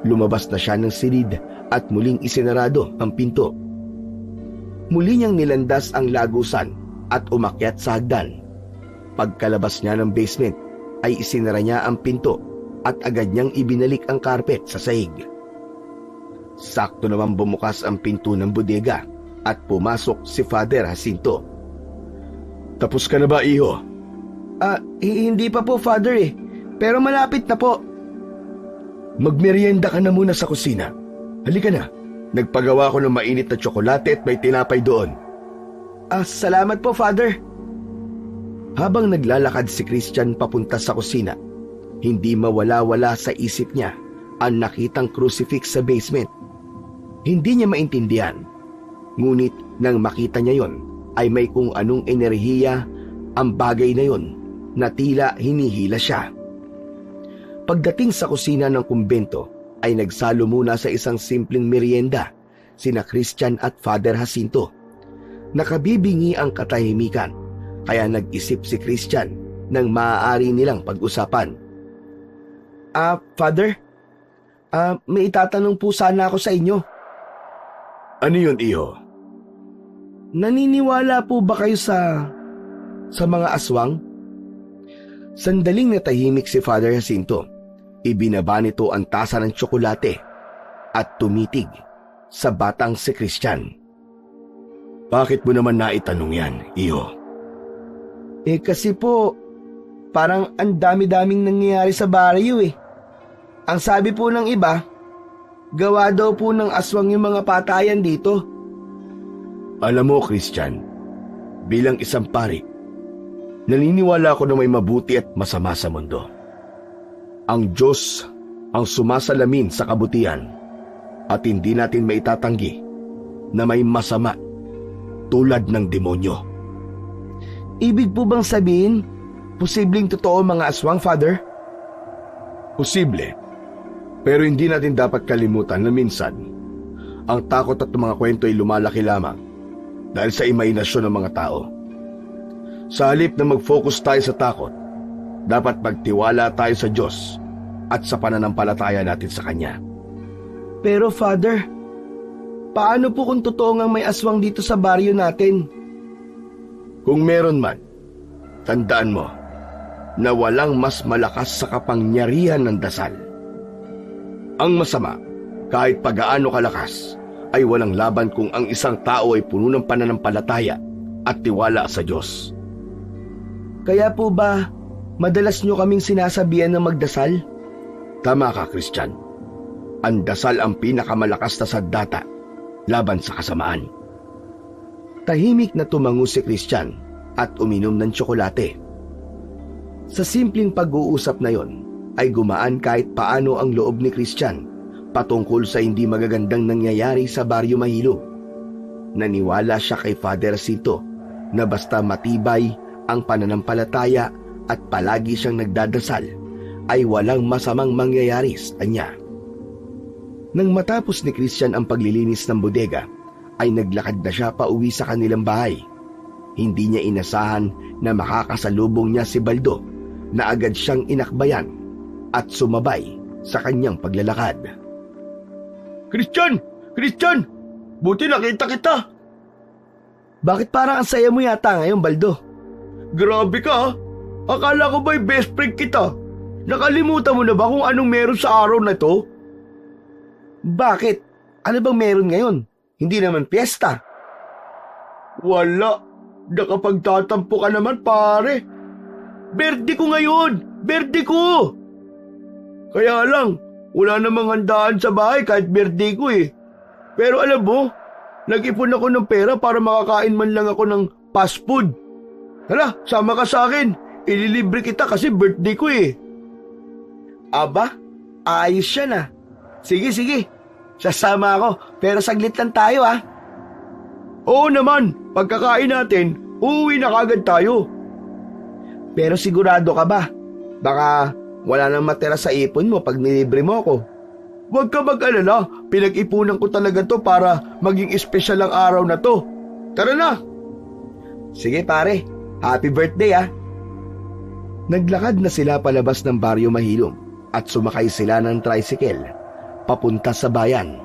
Lumabas na siya ng silid at muling isinarado ang pinto. Muli niyang nilandas ang lagusan at umakyat sa hagdan. Pagkalabas niya ng basement ay isinara niya ang pinto at agad niyang ibinalik ang carpet sa sahig. Sakto naman bumukas ang pinto ng bodega at pumasok si Father Jacinto. Tapos ka na ba, iho? Hindi pa po, Father eh. Pero malapit na po. Magmerienda ka na muna sa kusina. Halika na. Nagpagawa ko ng mainit na tsokolate at may tinapay doon. Salamat po, Father. Habang naglalakad si Christian papunta sa kusina, hindi mawala-wala sa isip niya ang nakitang crucifix sa basement. Hindi niya maintindihan. Ngunit nang makita niya yon, ay may kung anong enerhiya ang bagay na yon na tila hinihila siya. Pagdating sa kusina ng kumbento, ay nagsalo muna sa isang simpleng merienda sina Christian at Father Jacinto. Nakabibingi ang katahimikan, kaya nag-isip si Christian ng maaari nilang pag-usapan. Father, may itatanong po sana ako sa inyo. Ano yun, iho? Naniniwala po ba kayo sa mga aswang? Sandaling natahimik si Father Jacinto. Ibinaba nito ang tasa ng tsokolate at tumitig sa batang si Christian. Bakit mo naman naitanong yan, iho? Kasi po, parang ang dami-daming nangyayari sa baryo eh. Ang sabi po ng iba, gawa daw po ng aswang yung mga patayan dito. Alam mo, Christian, bilang isang pari, naniniwala ako na may mabuti at masama sa mundo. Ang Diyos ang sumasalamin sa kabutihan at hindi natin maitatanggi na may masama tulad ng demonyo. Ibig po bang sabihin, posibleng totoo mga aswang, Father? Posible, pero hindi natin dapat kalimutan na minsan, ang takot at mga kwento ay lumalaki lamang dahil sa imahinasyon ng mga tao. Sa halip na mag-focus tayo sa takot, dapat magtiwala tayo sa Diyos at sa pananampalataya natin sa Kanya. Pero Father, paano po kung totoo ngang may aswang dito sa baryo natin? Kung meron man, tandaan mo na walang mas malakas sa kapangyarihan ng dasal. Ang masama, kahit pagaano kalakas, ay walang laban kung ang isang tao ay puno ng pananampalataya at tiwala sa Diyos. Kaya po ba, madalas nyo kaming sinasabihan na magdasal? Tama ka, Christian. Ang dasal ang pinakamalakas na sandata laban sa kasamaan. Tahimik na tumango si Christian at uminom ng tsokolate. Sa simpleng pag-uusap na yon, ay gumaan kahit paano ang loob ni Christian patungkol sa hindi magagandang nangyayari sa Baryo Mahilo. Naniwala siya kay Father Jacinto na basta matibay ang pananampalataya at palagi siyang nagdadasal, ay walang masamang mangyayari sa kanya. Nang matapos ni Christian ang paglilinis ng bodega, ay naglakad na siya pauwi sa kanilang bahay. Hindi niya inasahan na makakasalubong niya si Baldo, na agad siyang inakbayan at sumabay sa kanyang paglalakad. Christian! Christian! Buti nakita kita! Bakit parang ang saya mo yata ngayon, Baldo? Grabe ka ha! Akala ko ba'y best friend kita? Nakalimutan mo na ba kung anong meron sa araw na to? Bakit? Ano bang meron ngayon? Hindi naman piyesta. Wala. Nakapagtatampo ka naman, pare. Birthday ko ngayon! Birthday ko! Kaya lang, wala namang handaan sa bahay kahit birthday ko eh. Pero alam mo, nag-ipon ako ng pera para makakain man lang ako ng fast food. Hala, sama ka sa akin. Ililibre kita kasi birthday ko eh. Aba, ayos siya na. Sige. Sasama ako, pero saglit lang tayo ah. Oo naman, pagkakain natin, uuwi na kagad tayo. Pero sigurado ka ba? Baka wala nang matira sa ipon mo pag nilibre mo ako. Huwag ka mag-alala, pinag-ipunan ko talaga to para maging espesyal ang araw na to. Tara na! Sige pare, happy birthday ah. Naglakad na sila palabas ng Baryo Mahilom at sumakay sila ng tricycle papunta sa bayan.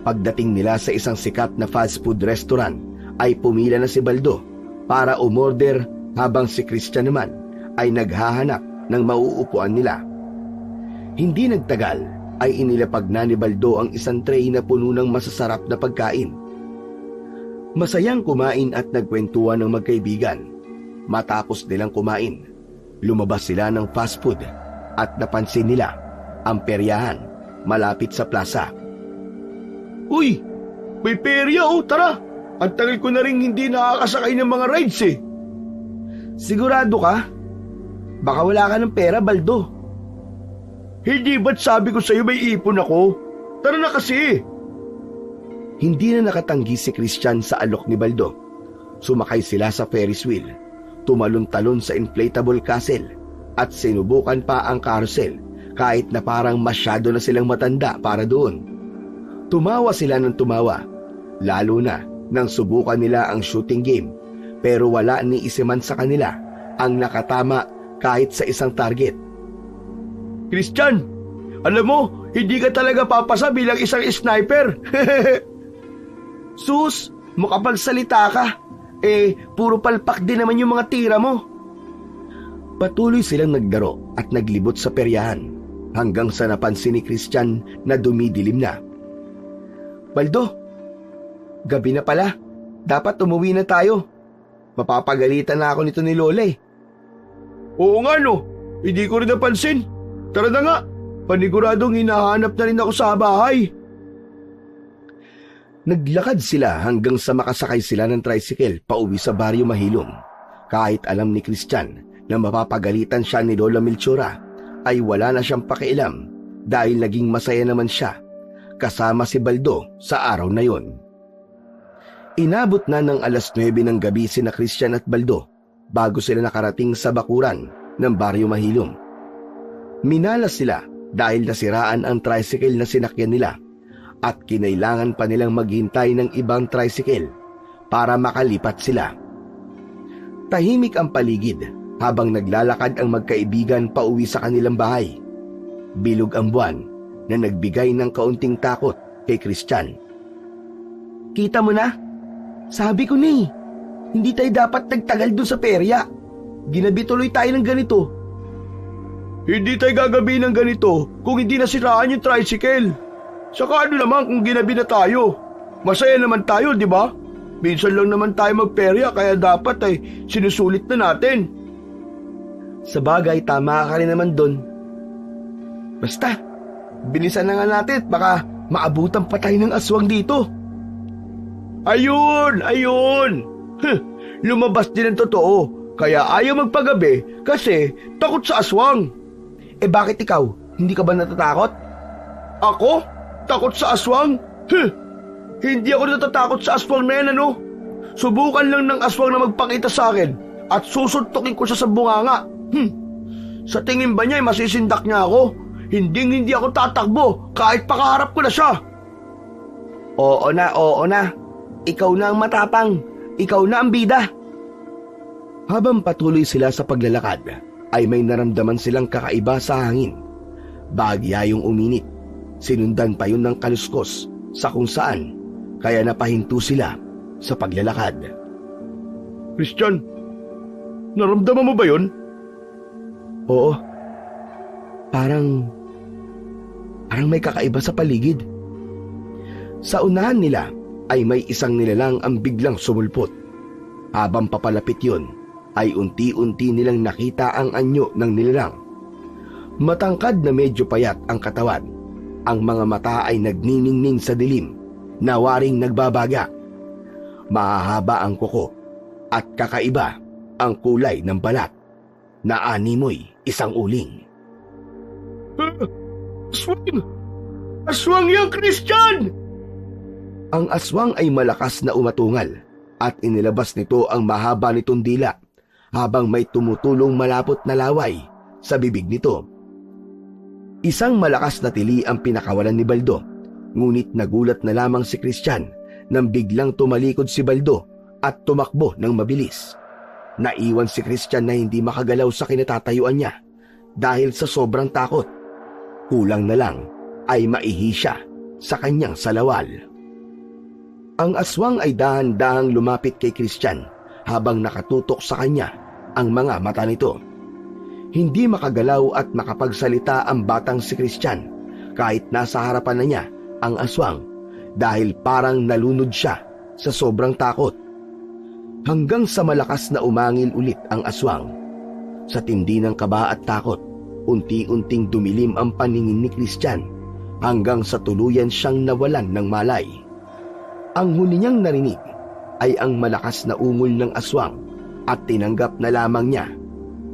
Pagdating nila sa isang sikat na fast food restaurant ay pumila na si Baldo para umorder habang si Christian naman ay naghahanap ng mauupuan nila. Hindi nagtagal ay inilapag na ni Baldo ang isang tray na puno ng masasarap na pagkain. Masayang kumain at nagkwentuhan ng magkaibigan. Matapos nilang kumain, lumabas sila ng fast food at napansin nila ang peryahan malapit sa plaza. Uy, may perya oh, tara! Ang tagal ko na rin hindi nakakasakay ng mga rides eh. Sigurado ka? Baka wala ka ng pera, Baldo. Hindi ba't sabi ko sa'yo may ipon ako? Tara na kasi! Hindi na nakatanggi si Christian sa alok ni Baldo. Sumakay sila sa Ferris wheel, tumalon-talon sa inflatable castle at sinubukan pa ang carousel kahit na parang masyado na silang matanda para doon. Tumawa sila ng tumawa, lalo na nang subukan nila ang shooting game, pero wala ni isa man sa kanila ang nakatama kahit sa isang target. Christian, alam mo, hindi ka talaga papasa bilang isang sniper. Sus, makapagsalita ka. Puro palpak din naman yung mga tira mo. Patuloy silang nagdaro at naglibot sa peryahan hanggang sa napansin ni Christian na dumidilim na. Baldo, gabi na pala. Dapat umuwi na tayo. Mapapagalitan na ako nito ni Lola eh. Oo nga no, hindi ko rin napansin. Tara na nga, paniguradong hinahanap na rin ako sa bahay. Naglakad sila hanggang sa makasakay sila ng tricycle pauwi sa Baryo Mahilom. Kahit alam ni Christian na mapapagalitan siya ni Lola Melchora, ay wala na siyang pakialam dahil naging masaya naman siya kasama si Baldo sa araw na yon. Inabot na ng 9:00 ng gabi sina Christian at Baldo bago sila nakarating sa bakuran ng Baryo Mahilom. Minalas sila dahil nasiraan ang tricycle na sinakyan nila at kinailangan pa nilang maghintay ng ibang tricycle para makalipat sila. Tahimik ang paligid habang naglalakad ang magkaibigan pauwi sa kanilang bahay. Bilog ang buwan na nagbigay ng kaunting takot kay Christian. Kita mo na? Sabi ko na eh, hindi tayo dapat nagtagal dun sa perya. Ginabi tuloy tayo ng ganito. Hindi tayo gagabi ng ganito kung hindi nasiraan yung tricycle. Saka ano naman kung ginabi na tayo? Masaya naman tayo, di ba? Minsan lang naman tayo magperya kaya dapat ay sinusulit na natin. Sa bagay, tama ka rin naman doon. Basta, bilisan na nga natin at baka maabutan pa tayo ng aswang dito. Ayun! Lumabas din ang totoo. Kaya ayaw magpagabi kasi takot sa aswang. Bakit ikaw? Hindi ka ba natatakot? Ako? Takot sa aswang? Hindi ako natatakot sa aswang na yan, ano? Subukan lang ng aswang na magpakita sa akin at susuntukin ko siya sa bunganga. Sa tingin ba niya ay masisindak niya ako? Hindi ako tatakbo kahit pakaharap ko na siya. Oo na. Ikaw na ang matapang. Ikaw na ang bida. Habang patuloy sila sa paglalakad, ay may naramdaman silang kakaiba sa hangin. Bagya yung uminit. Sinundan pa yun ng kaluskos sa kung saan, kaya napahinto sila sa paglalakad. Christian, naramdaman mo ba yun? Oo. Parang may kakaiba sa paligid. Sa unahan nila ay may isang nilalang ang biglang sumulpot. Habang papalapit yun, ay unti-unti nilang nakita ang anyo ng nilalang. Matangkad na medyo payat ang katawan. Ang mga mata ay nagniningning sa dilim, na waring nagbabaga. Mahahaba ang kuko at kakaiba ang kulay ng balat na animoy isang uling. Aswang! Aswang yang Christian! Ang aswang ay malakas na umatungal at inilabas nito ang mahaba nitong dila habang may tumutulong malapot na laway sa bibig nito. Isang malakas na tili ang pinakawalan ni Baldo, ngunit nagulat na lamang si Christian nang biglang tumalikod si Baldo at tumakbo ng mabilis. Naiwan si Christian na hindi makagalaw sa kinatatayuan niya dahil sa sobrang takot. Kulang na lang ay maihi siya sa kanyang salawal. Ang aswang ay dahan-dahang lumapit kay Christian habang nakatutok sa kanya ang mga mata nito. Hindi makagalaw at makapagsalita ang batang si Christian kahit nasa harapan na niya ang aswang dahil parang nalunod siya sa sobrang takot. Hanggang sa malakas na umangil ulit ang aswang. Sa tindi ng kaba at takot, unti-unting dumilim ang paningin ni Christian hanggang sa tuluyan siyang nawalan ng malay. Ang huli niyang narinig ay ang malakas na ungol ng aswang at tinanggap na lamang niya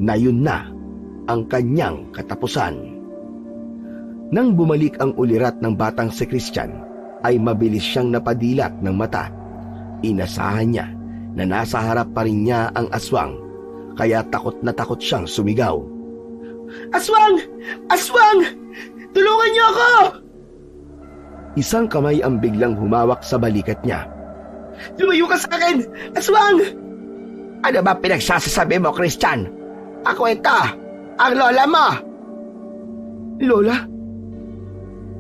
na yun na ang kanyang katapusan. Nang bumalik ang ulirat ng batang si Christian, ay mabilis siyang napadilat ng mata. Inasahan niya na nasa harap pa rin niya ang aswang, kaya takot na takot siyang sumigaw. Aswang! Aswang! Tulungan niyo ako! Isang kamay ang biglang humawak sa balikat niya. Lumayo ka sa akin! Aswang! Ano ba pinagsasasabi mo, Christian? Ako ito, ang lola mo. Lola?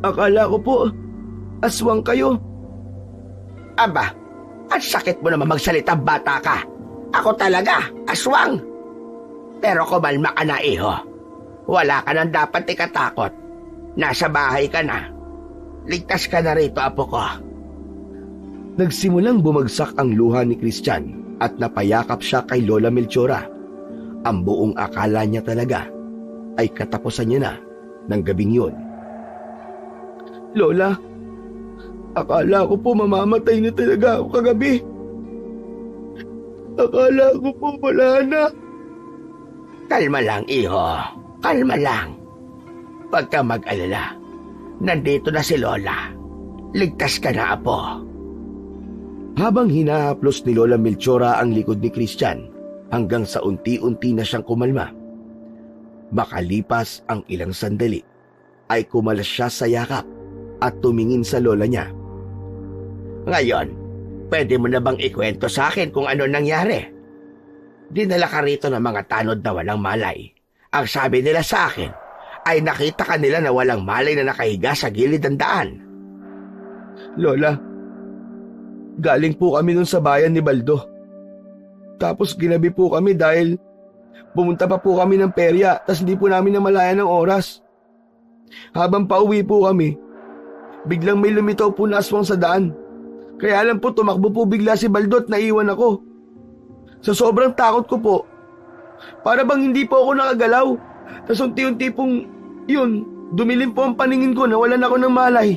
Akala ko po, aswang kayo. Aba, ang sakit mo naman magsalita, bata ka. Ako talaga, aswang. Pero kumalma ka na, iho. Wala ka nang dapat ikatakot. Nasa bahay ka na. Ligtas ka na rito, apo ko. Nagsimulang bumagsak ang luha ni Christian at napayakap siya kay Lola Melchora. Ang buong akala niya talaga ay katapusan niya na ng gabing yun. Lola, akala ko po mamamatay na talaga ako kagabi. Akala ko po wala na. Kalma lang, iho. Kalma lang. Huwag ka mag-alala. Nandito na si Lola. Ligtas ka na, apo. Habang hinahaplos ni Lola Melchora ang likod ni Christian hanggang sa unti-unti na siyang kumalma. Makalipas ang ilang sandali ay kumalas siya sa yakap at tumingin sa lola niya. Ngayon, pwede mo na bang ikwento sa akin kung ano nangyari? Dinala ka rito ng mga tanod na walang malay. Ang sabi nila sa akin ay nakita ka nila na walang malay na nakahiga sa gilid ng daan. Lola, galing po kami nun sa bayan ni Baldo. Tapos ginabi po kami dahil pumunta pa po kami ng perya tas hindi po namin namalayan ng oras. Habang pauwi po kami, biglang may lumitaw po na aswang sa daan. Kaya lang po tumakbo po bigla si Baldo at naiwan ako. Sa sobrang takot ko po, para bang hindi po ako nakagalaw. Tas unti-unti pong yun, dumilim po ang paningin ko, nawalan ako ng malay.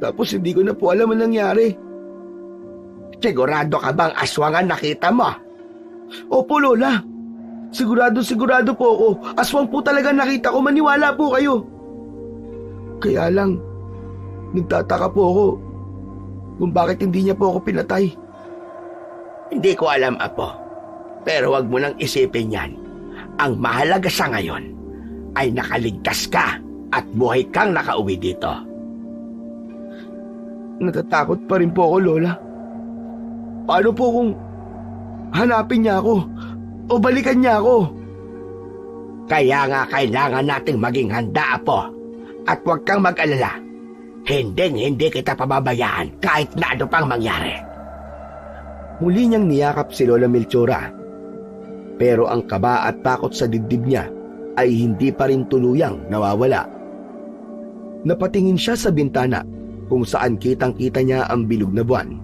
Tapos hindi ko na po alam ang nangyari. Sigurado ka bang aswang ang nakita mo? Opo, Lola. Sigurado po ako. Aswang po talaga nakita ko, maniwala po kayo. Kaya lang, nagtataka po ako kung bakit hindi niya po ako pinatay. Hindi ko alam, apo. Pero wag mo nang isipin yan. Ang mahalaga sa ngayon ay nakaligtas ka at buhay kang nakauwi dito. Natatakot pa rin po ako, Lola. Paano po kung hanapin niya ako o balikan niya ako? Kaya nga kailangan nating maging handa, apo. At huwag kang mag-alala. Hindi kita pababayaan kahit na ano pang mangyari. Muli niyang niyakap si Lola Melchora. Pero ang kaba at takot sa dibdib niya ay hindi pa rin tuluyang nawawala. Napatingin siya sa bintana kung saan kitang-kita niya ang bilog na buwan.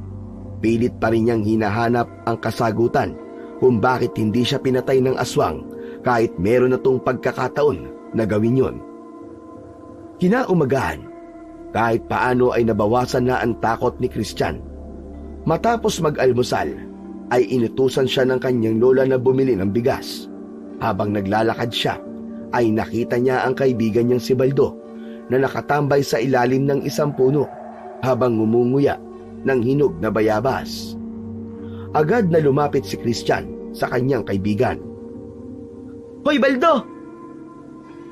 Pilit pa rin niyang hinahanap ang kasagutan kung bakit hindi siya pinatay ng aswang kahit meron na tong pagkakataon na gawin yon. Kinaumagahan, kahit paano ay nabawasan na ang takot ni Christian. Matapos mag-almusal, ay inutusan siya ng kanyang lola na bumili ng bigas. Habang naglalakad siya, ay nakita niya ang kaibigan niyang si Baldo na nakatambay sa ilalim ng isang puno habang ngumunguya ng hinog na bayabas. Agad na lumapit si Christian sa kanyang kaibigan. Hoy, Baldo!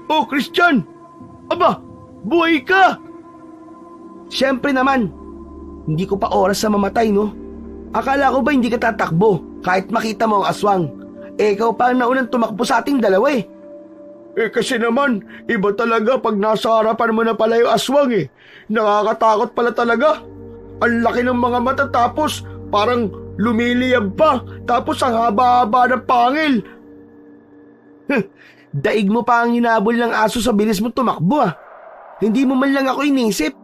Oh, Christian! Aba, buhay ka! Siyempre naman, hindi ko pa oras sa mamatay, no? Akala ko ba hindi ka tatakbo? Kahit makita mo ang aswang, ikaw pa ang naunang tumakbo sa ating dalawa eh. Kasi naman, iba talaga pag nasa harapan mo na pala yung aswang eh. Nakakatakot pala talaga. Ang laki ng mga mata tapos parang lumiliyab pa. Tapos ang haba-haba ng pangil. Daig mo pa ang hinabol ng aso sa bilis mo tumakbo ah. Hindi mo man lang ako inisip.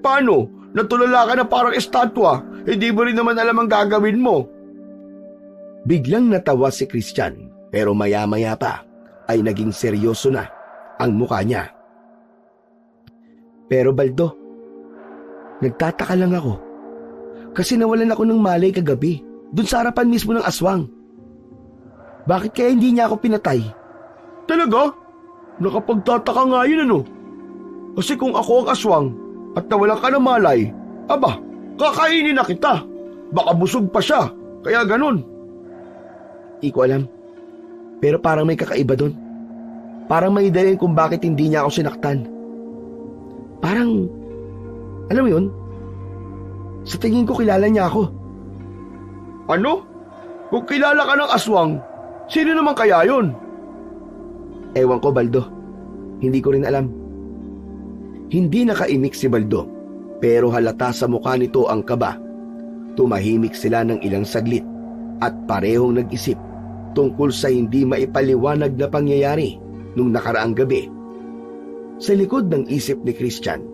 Paano? Natulala ka na parang estatwa. Hindi mo rin naman alam ang gagawin mo. Biglang natawa si Christian pero maya-maya pa ay naging seryoso na ang mukha niya. Pero Baldo, nagtataka lang ako. Kasi nawalan ako ng malay kagabi dun sa harapan mismo ng aswang. Bakit kaya hindi niya ako pinatay? Talaga? Nakapagtataka nga yun ano? Kasi kung ako ang aswang at nawalan ka ng malay, aba, kakainin na kita. Baka busog pa siya, kaya ganun. Di ko alam. Pero parang may kakaiba doon. Parang may dahilan kung bakit hindi niya ako sinaktan. Parang, alam mo yun? Sa tingin ko kilala niya ako. Ano? Kung kilala ka ng aswang, sino naman kaya yun? Ewan ko, Baldo. Hindi ko rin alam. Hindi nakaimik si Baldo, pero halata sa mukha nito ang kaba. Tumahimik sila ng ilang saglit at parehong nag-isip tungkol sa hindi maipaliwanag na pangyayari nung nakaraang gabi. Sa likod ng isip ni Christian,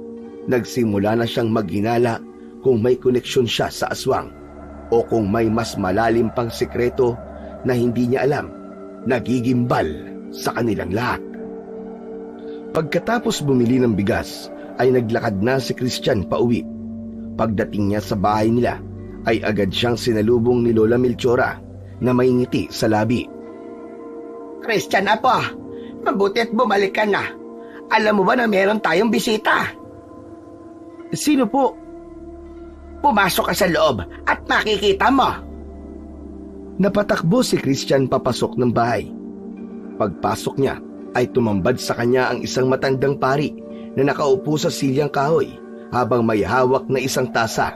nagsimula na siyang maghinala kung may koneksyon siya sa aswang o kung may mas malalim pang sikreto na hindi niya alam, nagigimbal sa kanilang lahat. Pagkatapos bumili ng bigas, ay naglakad na si Christian pauwi. Pagdating niya sa bahay nila, ay agad siyang sinalubong ni Lola Melchora na may ngiti sa labi. Christian apo, mabuti at bumalik ka na. Alam mo ba na meron tayong bisita? Sino po? Pumasok ka sa loob at makikita mo. Napatakbo si Christian papasok ng bahay. Pagpasok niya ay tumambad sa kanya ang isang matandang pari na nakaupo sa silyang kahoy habang may hawak na isang tasa.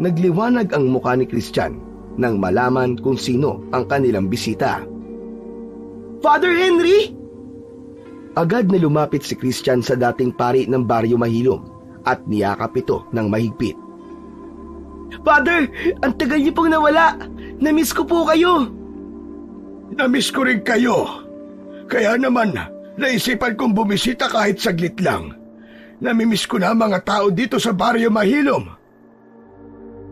Nagliwanag ang mukha ni Christian nang malaman kung sino ang kanilang bisita. Father Henry? Agad na lumapit si Christian sa dating pari ng Baryo Mahilom at niyakap ito ng mahigpit. Father, ang tagal niyo pong nawala. Namiss ko po kayo. Namiss ko rin kayo. Kaya naman, naisipan kong bumisita kahit saglit lang. Namimiss ko na mga tao dito sa Baryo Mahilom.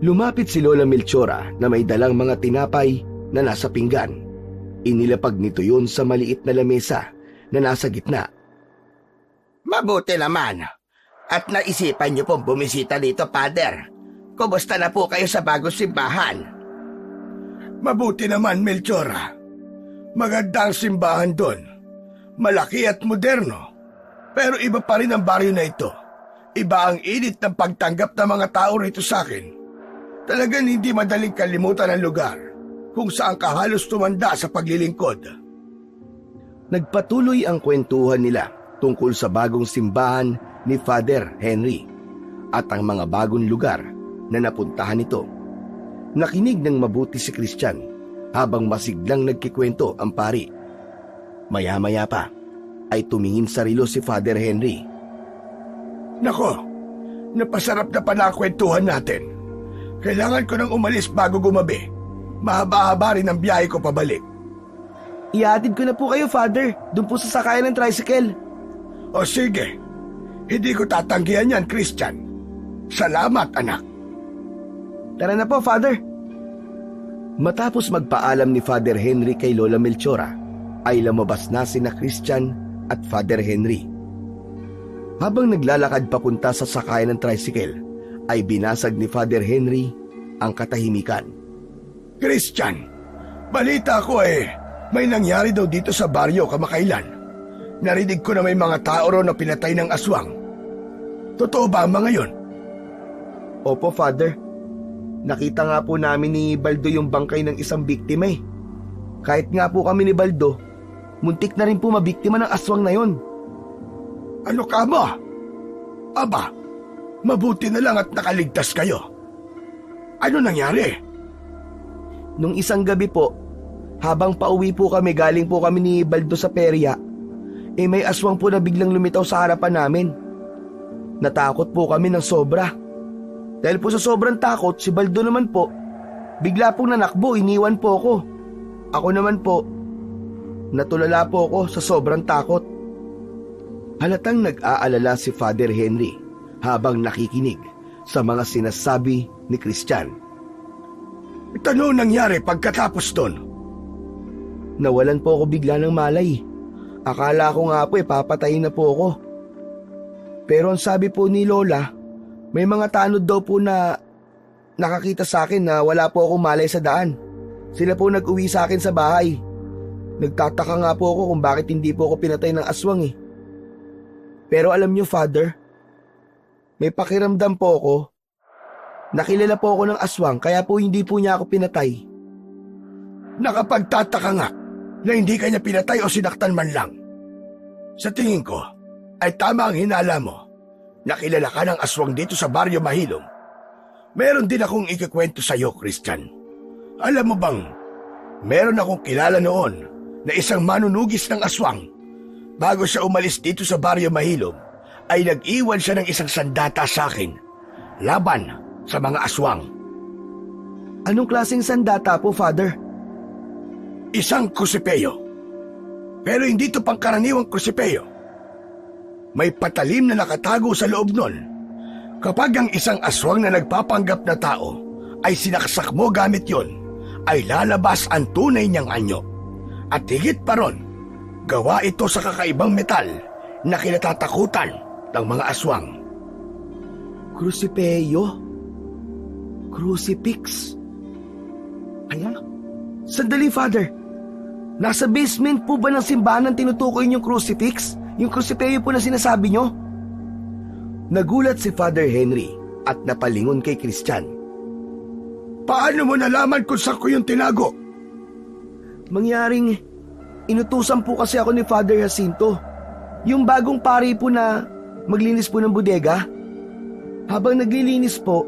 Lumapit si Lola Melchora na may dalang mga tinapay na nasa pinggan. Inilapag nito yun sa maliit na lamesa na nasa gitna. Mabuti naman. At naisipan niyo pong bumisita dito, Father. Kumusta na po kayo sa bagong simbahan? Mabuti naman, Melchora. Maganda ang simbahan doon. Malaki at moderno. Pero iba pa rin ang baryo na ito. Iba ang init ng pagtanggap ng mga tao rito sa akin. Talagang hindi madaling kalimutan ang lugar kung saan ka halos tumanda sa paglilingkod. Nagpatuloy ang kwentuhan nila tungkol sa bagong simbahan ni Father Henry at ang mga bagong lugar na napuntahan nito. Nakinig ng mabuti si Christian habang masiglang nagkikwento ang pari. Maya-maya pa ay tumingin sa relo si Father Henry. Nako, napasarap na pala ang kwentuhan natin. Kailangan ko nang umalis bago gumabi. Mahaba-haba rin ang biyahe ko pabalik. Ihatid ko na po kayo, Father. Doon po sa sakayan ng tricycle. O sige, hindi ko tatanggihan yan, Christian. Salamat, anak. Tara na po, Father. Matapos magpaalam ni Father Henry kay Lola Melchora, ay lumabas na sina Christian at Father Henry. Habang naglalakad papunta sa sakayan ng tricycle, ay binasag ni Father Henry ang katahimikan. Christian, balita ko may nangyari daw dito sa baryo kamakailan. Narinig ko na may mga tao ro na pinatay ng aswang. Totoo ba ang mga yon? Opo, Father. Nakita nga po namin ni Baldo yung bangkay ng isang biktima eh. Kahit nga po kami ni Baldo, muntik na rin po mabiktima ng aswang na yon. Ano ka mo? Aba, mabuti na lang at nakaligtas kayo. Ano nangyari? Nung isang gabi po, habang pauwi po kami galing po kami ni Baldo sa perya, may aswang po na biglang lumitaw sa harapan namin. Natakot po kami ng sobra. Dahil po sa sobrang takot, si Baldo naman po, bigla pong nanakbo, iniwan po ako. Ako naman po, natulala po ako sa sobrang takot. Halatang nag-aalala si Father Henry habang nakikinig sa mga sinasabi ni Christian. Ano nangyari pagkatapos doon? Nawalan po ako bigla ng malay. Akala ko nga po papatayin na po ako. Pero ang sabi po ni Lola, may mga tanod daw po na nakakita sa akin na wala po akong malay sa daan. Sila po nag-uwi sa akin sa bahay. Nagtataka nga po ako kung bakit hindi po ako pinatay ng aswang eh. Pero alam niyo, Father, may pakiramdam po ako. Nakilala po ako ng aswang kaya po hindi po niya ako pinatay. Nakapagtataka nga na hindi ka niya pinatay o sinaktan man lang. Sa tingin ko, ay tama ang hinala mo. Nakilala ka ng aswang dito sa Baryo Mahilom. Meron din akong ikikwento sa iyo, Christian. Alam mo bang, meron akong kilala noon na isang manunugis ng aswang. Bago siya umalis dito sa Baryo Mahilom, ay nag-iwan siya ng isang sandata sa akin, laban sa mga aswang. Anong klaseng sandata po, Father? Isang krusipeyo. Pero hindi ito pangkaraniwang krusipeyo. May patalim na nakatago sa loob nun. Kapag ang isang aswang na nagpapanggap na tao ay sinaksak mo gamit yon, ay lalabas ang tunay niyang anyo. At higit pa ron, gawa ito sa kakaibang metal na kinatatakutan ng mga aswang. Krusipeyo? Crucifix? Ano? Sandali, Father. Nasa basement po ba ng simbahan ang tinutukoy niyong crucifix? Yung krusipeyo po na sinasabi niyo? Nagulat si Father Henry at napalingon kay Christian. Paano mo nalaman kung saan ko yung tinago? Mangyaring inutusan po kasi ako ni Father Jacinto. Yung bagong pari po na maglinis po ng bodega. Habang naglilinis po,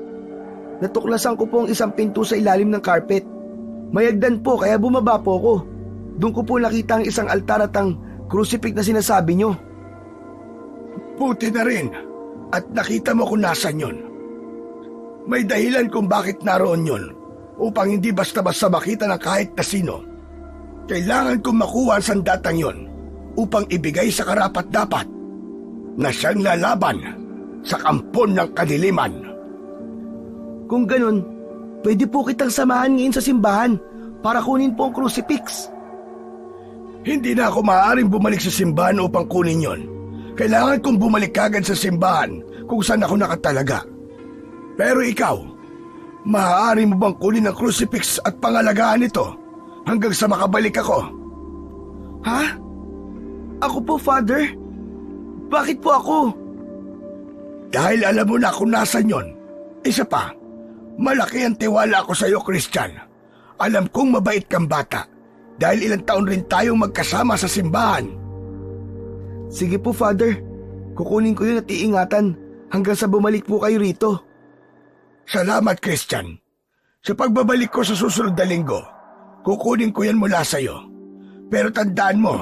natuklasan ko po ang isang pinto sa ilalim ng carpet. Mayagdan po kaya bumaba po ako. Doon ko po nakita ang isang altar at ang crucifix na sinasabi nyo. Buti na rin at nakita mo kung nasan yon. May dahilan kung bakit naroon yon upang hindi basta-basta makita ng kahit na sino. Kailangan kong makuha ang sandatang yon upang ibigay sa karapat-dapat na siyang lalaban sa kampon ng kadiliman. Kung ganun, pwede po kitang samahan ngayon sa simbahan para kunin po ang crucifix. Hindi na ako maaaring bumalik sa simbahan upang kunin yon. Kailangan kong bumalik agad sa simbahan kung saan ako nakatalaga. Pero ikaw, maaari mo bang kunin ang crucifix at pangalagaan ito hanggang sa makabalik ako? Ha? Ako po, Father? Bakit po ako? Dahil alam mo na kung nasan yon. Isa pa, malaki ang tiwala ko sa iyo, Christian. Alam kong mabait kang bata dahil ilang taon rin tayong magkasama sa simbahan. Sige po, Father. Kukunin ko yun at iingatan hanggang sa bumalik po kayo rito. Salamat, Christian. Sa pagbabalik ko sa susunod na linggo, kukunin ko yan mula sa iyo. Pero tandaan mo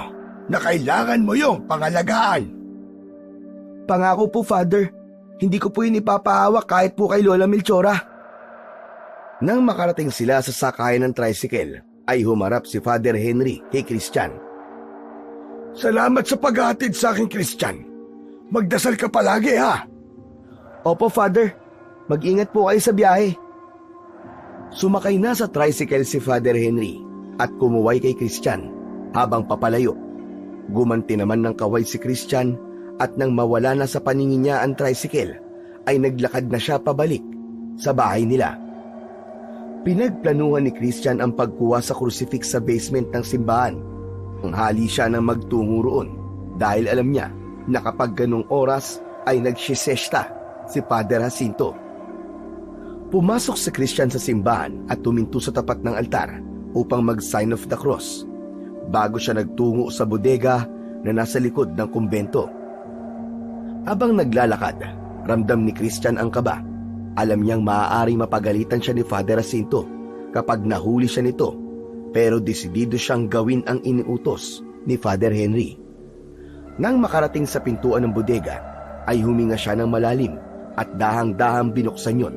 na kailangan mo yung pangalagaan. Pangako po, Father. Hindi ko po yun ipapahawak kahit po kay Lola Melchora. Nang makarating sila sa sakayan ng tricycle, ay humarap si Father Henry kay Christian. Salamat sa paghahatid sa akin, Christian. Magdasal ka palagi, ha? Opo, Father. Mag-ingat po kayo sa biyahe. Sumakay na sa tricycle si Father Henry at kumuway kay Christian habang papalayo. Gumanti naman ng kaway si Christian at nang mawala na sa paningin niya ang tricycle, ay naglakad na siya pabalik sa bahay nila. Pinagplanuhan ni Christian ang pagkuha sa crucifix sa basement ng simbahan. Hali siya na magtungo roon dahil alam niya na kapag ganong oras ay nagsisesta si Father Jacinto. Pumasok si Christian sa simbahan at tuminto sa tapat ng altar upang mag-sign of the cross bago siya nagtungo sa bodega na nasa likod ng kumbento. Habang naglalakad, ramdam ni Christian ang kaba. Alam niyang maaaring mapagalitan siya ni Father Jacinto kapag nahuli siya nito, pero desidido siyang gawin ang iniutos ni Father Henry. Nang makarating sa pintuan ng bodega, ay huminga siya ng malalim at dahang-dahang binuksan yon.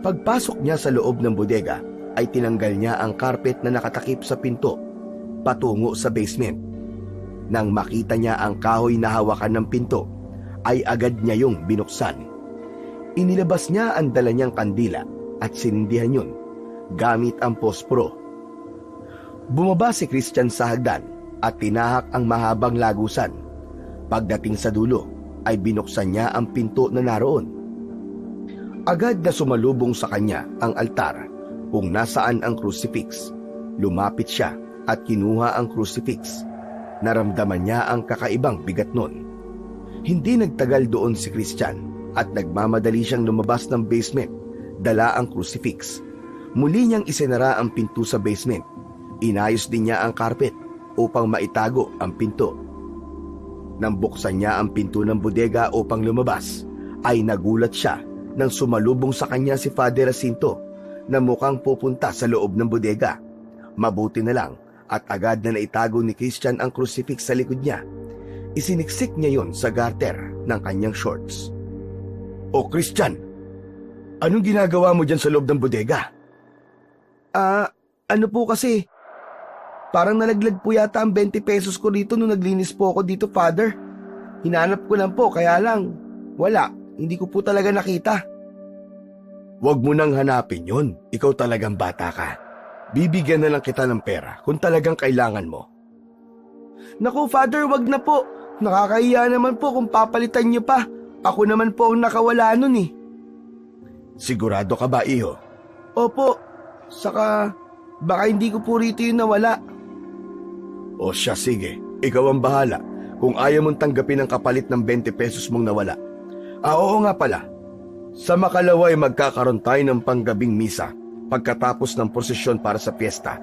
Pagpasok niya sa loob ng bodega, ay tinanggal niya ang carpet na nakatakip sa pinto patungo sa basement. Nang makita niya ang kahoy na hawakan ng pinto, ay agad niya yung binuksan. Inilabas niya ang dala niyang kandila at sinindihan yun gamit ang posporo. Bumaba si Christian sa hagdan at tinahak ang mahabang lagusan. Pagdating sa dulo, ay binuksan niya ang pinto na naroon. Agad na sumalubong sa kanya ang altar kung nasaan ang crucifix. Lumapit siya at kinuha ang crucifix. Naramdaman niya ang kakaibang bigat nun. Hindi nagtagal doon si Christian at nagmamadali siyang lumabas ng basement, dala ang crucifix. Muli niyang isinara ang pinto sa basement. Inayos din niya ang carpet upang maitago ang pinto. Nang buksan niya ang pinto ng bodega upang lumabas, ay nagulat siya nang sumalubong sa kanya si Father Jacinto na mukhang pupunta sa loob ng bodega. Mabuti na lang at agad na naitago ni Christian ang crucifix sa likod niya. Isiniksik niya yon sa garter ng kanyang shorts. "O Christian, anong ginagawa mo dyan sa loob ng bodega?" Ano po kasi, parang nalaglag po yata ang 20 pesos ko dito nung naglinis po ako dito, Father. Hinanap ko lang po, kaya lang, wala. Hindi ko po talaga nakita." "Huwag mo nang hanapin yon. Ikaw talagang bata ka. Bibigyan na lang kita ng pera kung talagang kailangan mo." "Naku, Father, wag na po. Nakakahiya naman po kung papalitan niyo pa. Ako naman po ang nakawala nun eh." "Sigurado ka ba, iho?" "Opo. Saka, baka hindi ko po rito yung nawala." "O siya, sige. Ikaw ang bahala kung ayaw mong tanggapin ang kapalit ng 20 pesos mong nawala. Oo nga pala. Sa makalawa ay magkakaroon tayo ng panggabing misa pagkatapos ng prosesyon para sa piyesta."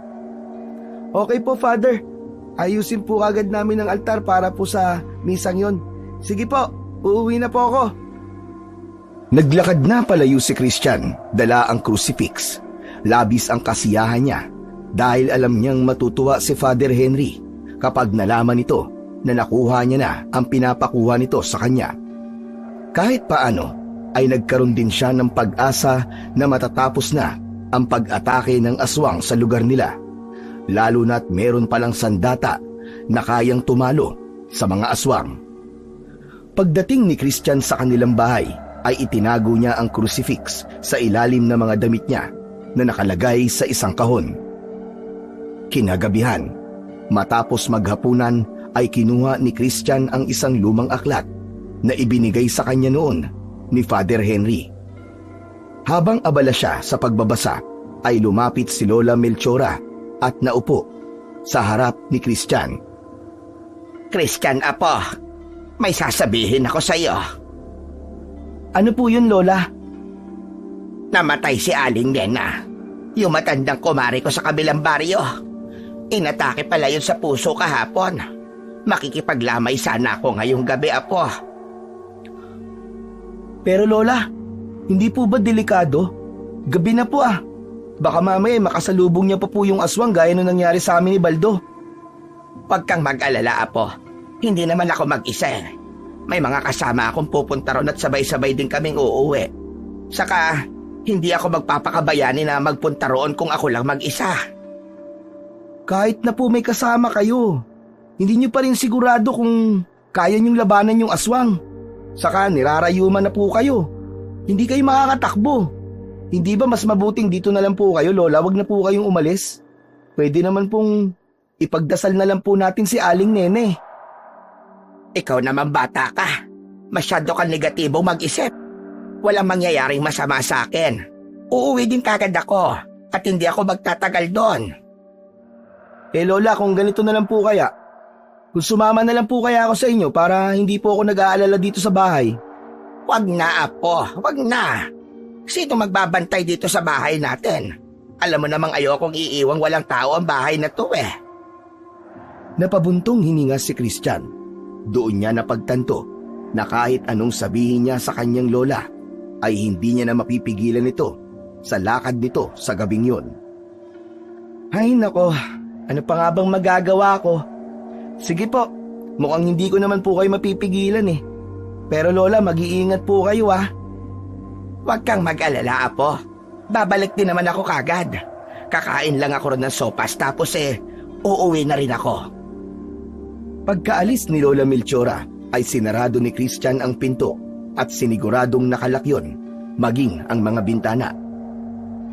"Okay po, Father. Ayusin po agad namin ang altar para po sa misang yon. Sige po, uuwi na po ako." Naglakad na palayo si Christian, dala ang crucifix. Labis ang kasiyahan niya dahil alam niyang matutuwa si Father Henry kapag nalaman nito na nakuha niya na ang pinapakuha nito sa kanya. Kahit paano ay nagkaroon din siya ng pag-asa na matatapos na ang pag-atake ng aswang sa lugar nila, lalo na't meron palang sandata na kayang tumalo sa mga aswang. Pagdating ni Christian sa kanilang bahay, ay itinago niya ang crucifix sa ilalim ng mga damit niya na nakalagay sa isang kahon. Kinagabihan, matapos maghapunan, ay kinuha ni Christian ang isang lumang aklat na ibinigay sa kanya noon ni Father Henry. Habang abala siya sa pagbabasa, ay lumapit si Lola Melchora at naupo sa harap ni Christian. Christian, apo, may sasabihin ako sa iyo. "Ano po yun, Lola?" Namatay si Aling Nena, yung matandang kumari ko sa kabilang baryo. Inatake pala yun sa puso kahapon. Makikipaglamay sana ako ngayong gabi, apo. "Pero Lola, hindi po ba delikado? Gabi na po ah. Baka mamaya makasalubong niya pa po yung aswang gaya nung nangyari sa amin ni Baldo." Huwag kang mag-alala, apo. Hindi naman ako mag-isa. May mga kasama akong pupunta ron at sabay-sabay din kaming uuwi. Saka, hindi ako magpapakabayani na magpunta roon kung ako lang mag-isa. "Kahit na po may kasama kayo, hindi niyo pa rin sigurado kung kaya niyong labanan yung aswang. Saka nirarayuman na po kayo. Hindi kayo makakatakbo. Hindi ba mas mabuting dito na lang po kayo, Lola? Wag na po kayong umalis. Pwede naman pong ipagdasal na lang po natin si Aling Nene." Ikaw naman bata ka. Masyado kang negatibo mag-isip. Walang mangyayaring masama sa akin. Uuwi din kagad ako at hindi ako magtatagal doon. Lola, kung ganito na lang po kaya, kung sumama na lang po kaya ako sa inyo para hindi po ako nag-aalala dito sa bahay. Wag na, apo. Wag na. Sino magbabantay dito sa bahay natin? Alam mo namang ayokong iiwang walang tao ang bahay na to eh. Napabuntong hininga si Christian. Doon niya napagtanto na kahit anong sabihin niya sa kanyang lola, ay hindi niya na mapipigilan ito sa lakad nito sa gabing yon. Ay nako, ano pa nga bang magagawa ko? Sige po, mukhang hindi ko naman po kayo mapipigilan eh. Pero Lola, mag-iingat po kayo ah. Huwag kang mag-alala, Apo. Babalik din naman ako kagad. Kakain lang ako ron ng sopas tapos uuwi na rin ako. Pagkaalis ni Lola Melchora ay sinarado ni Christian ang pinto at siniguradong nakalakyon, maging ang mga bintana.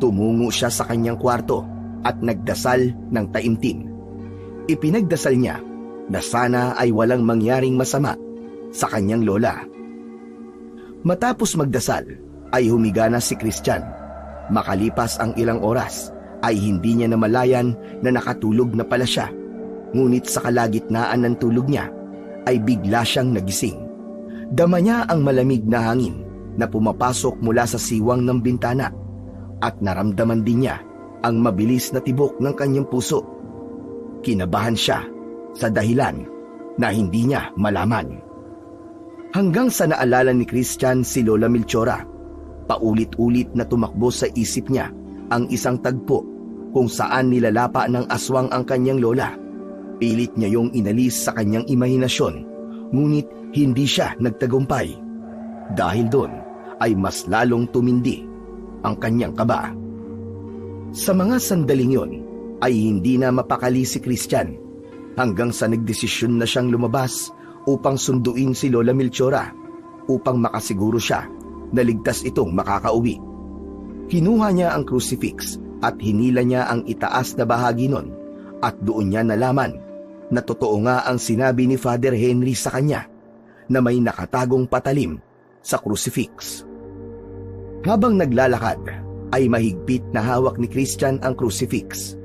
Tumungo siya sa kanyang kwarto at nagdasal ng taimtim. Ipinagdasal niya na sana ay walang mangyaring masama sa kanyang lola. Matapos magdasal ay humiga na si Christian. Makalipas ang ilang oras ay hindi niya namalayan na nakatulog na pala siya. Ngunit sa kalagitnaan ng tulog niya ay bigla siyang nagising. Dama niya ang malamig na hangin na pumapasok mula sa siwang ng bintana at naramdaman din niya ang mabilis na tibok ng kanyang puso. Kinabahan siya sa dahilan na hindi niya malaman. Hanggang sa naalala ni Christian si Lola Melchora, paulit-ulit na tumakbo sa isip niya ang isang tagpo kung saan nilalapa ng aswang ang kanyang lola. Pilit niya yung inalis sa kanyang imahinasyon, ngunit hindi siya nagtagumpay. Dahil doon ay mas lalong tumindi ang kanyang kaba. Sa mga sandaling yon ay hindi na mapakali si Christian hanggang sa nagdesisyon na siyang lumabas upang sunduin si Lola Melchora upang makasiguro siya na ligtas itong makakauwi. Kinuha niya ang crucifix at hinila niya ang itaas na bahagi nun at doon niya nalaman na totoo nga ang sinabi ni Father Henry sa kanya na may nakatagong patalim sa crucifix. Habang naglalakad ay mahigpit na hawak ni Christian ang crucifix.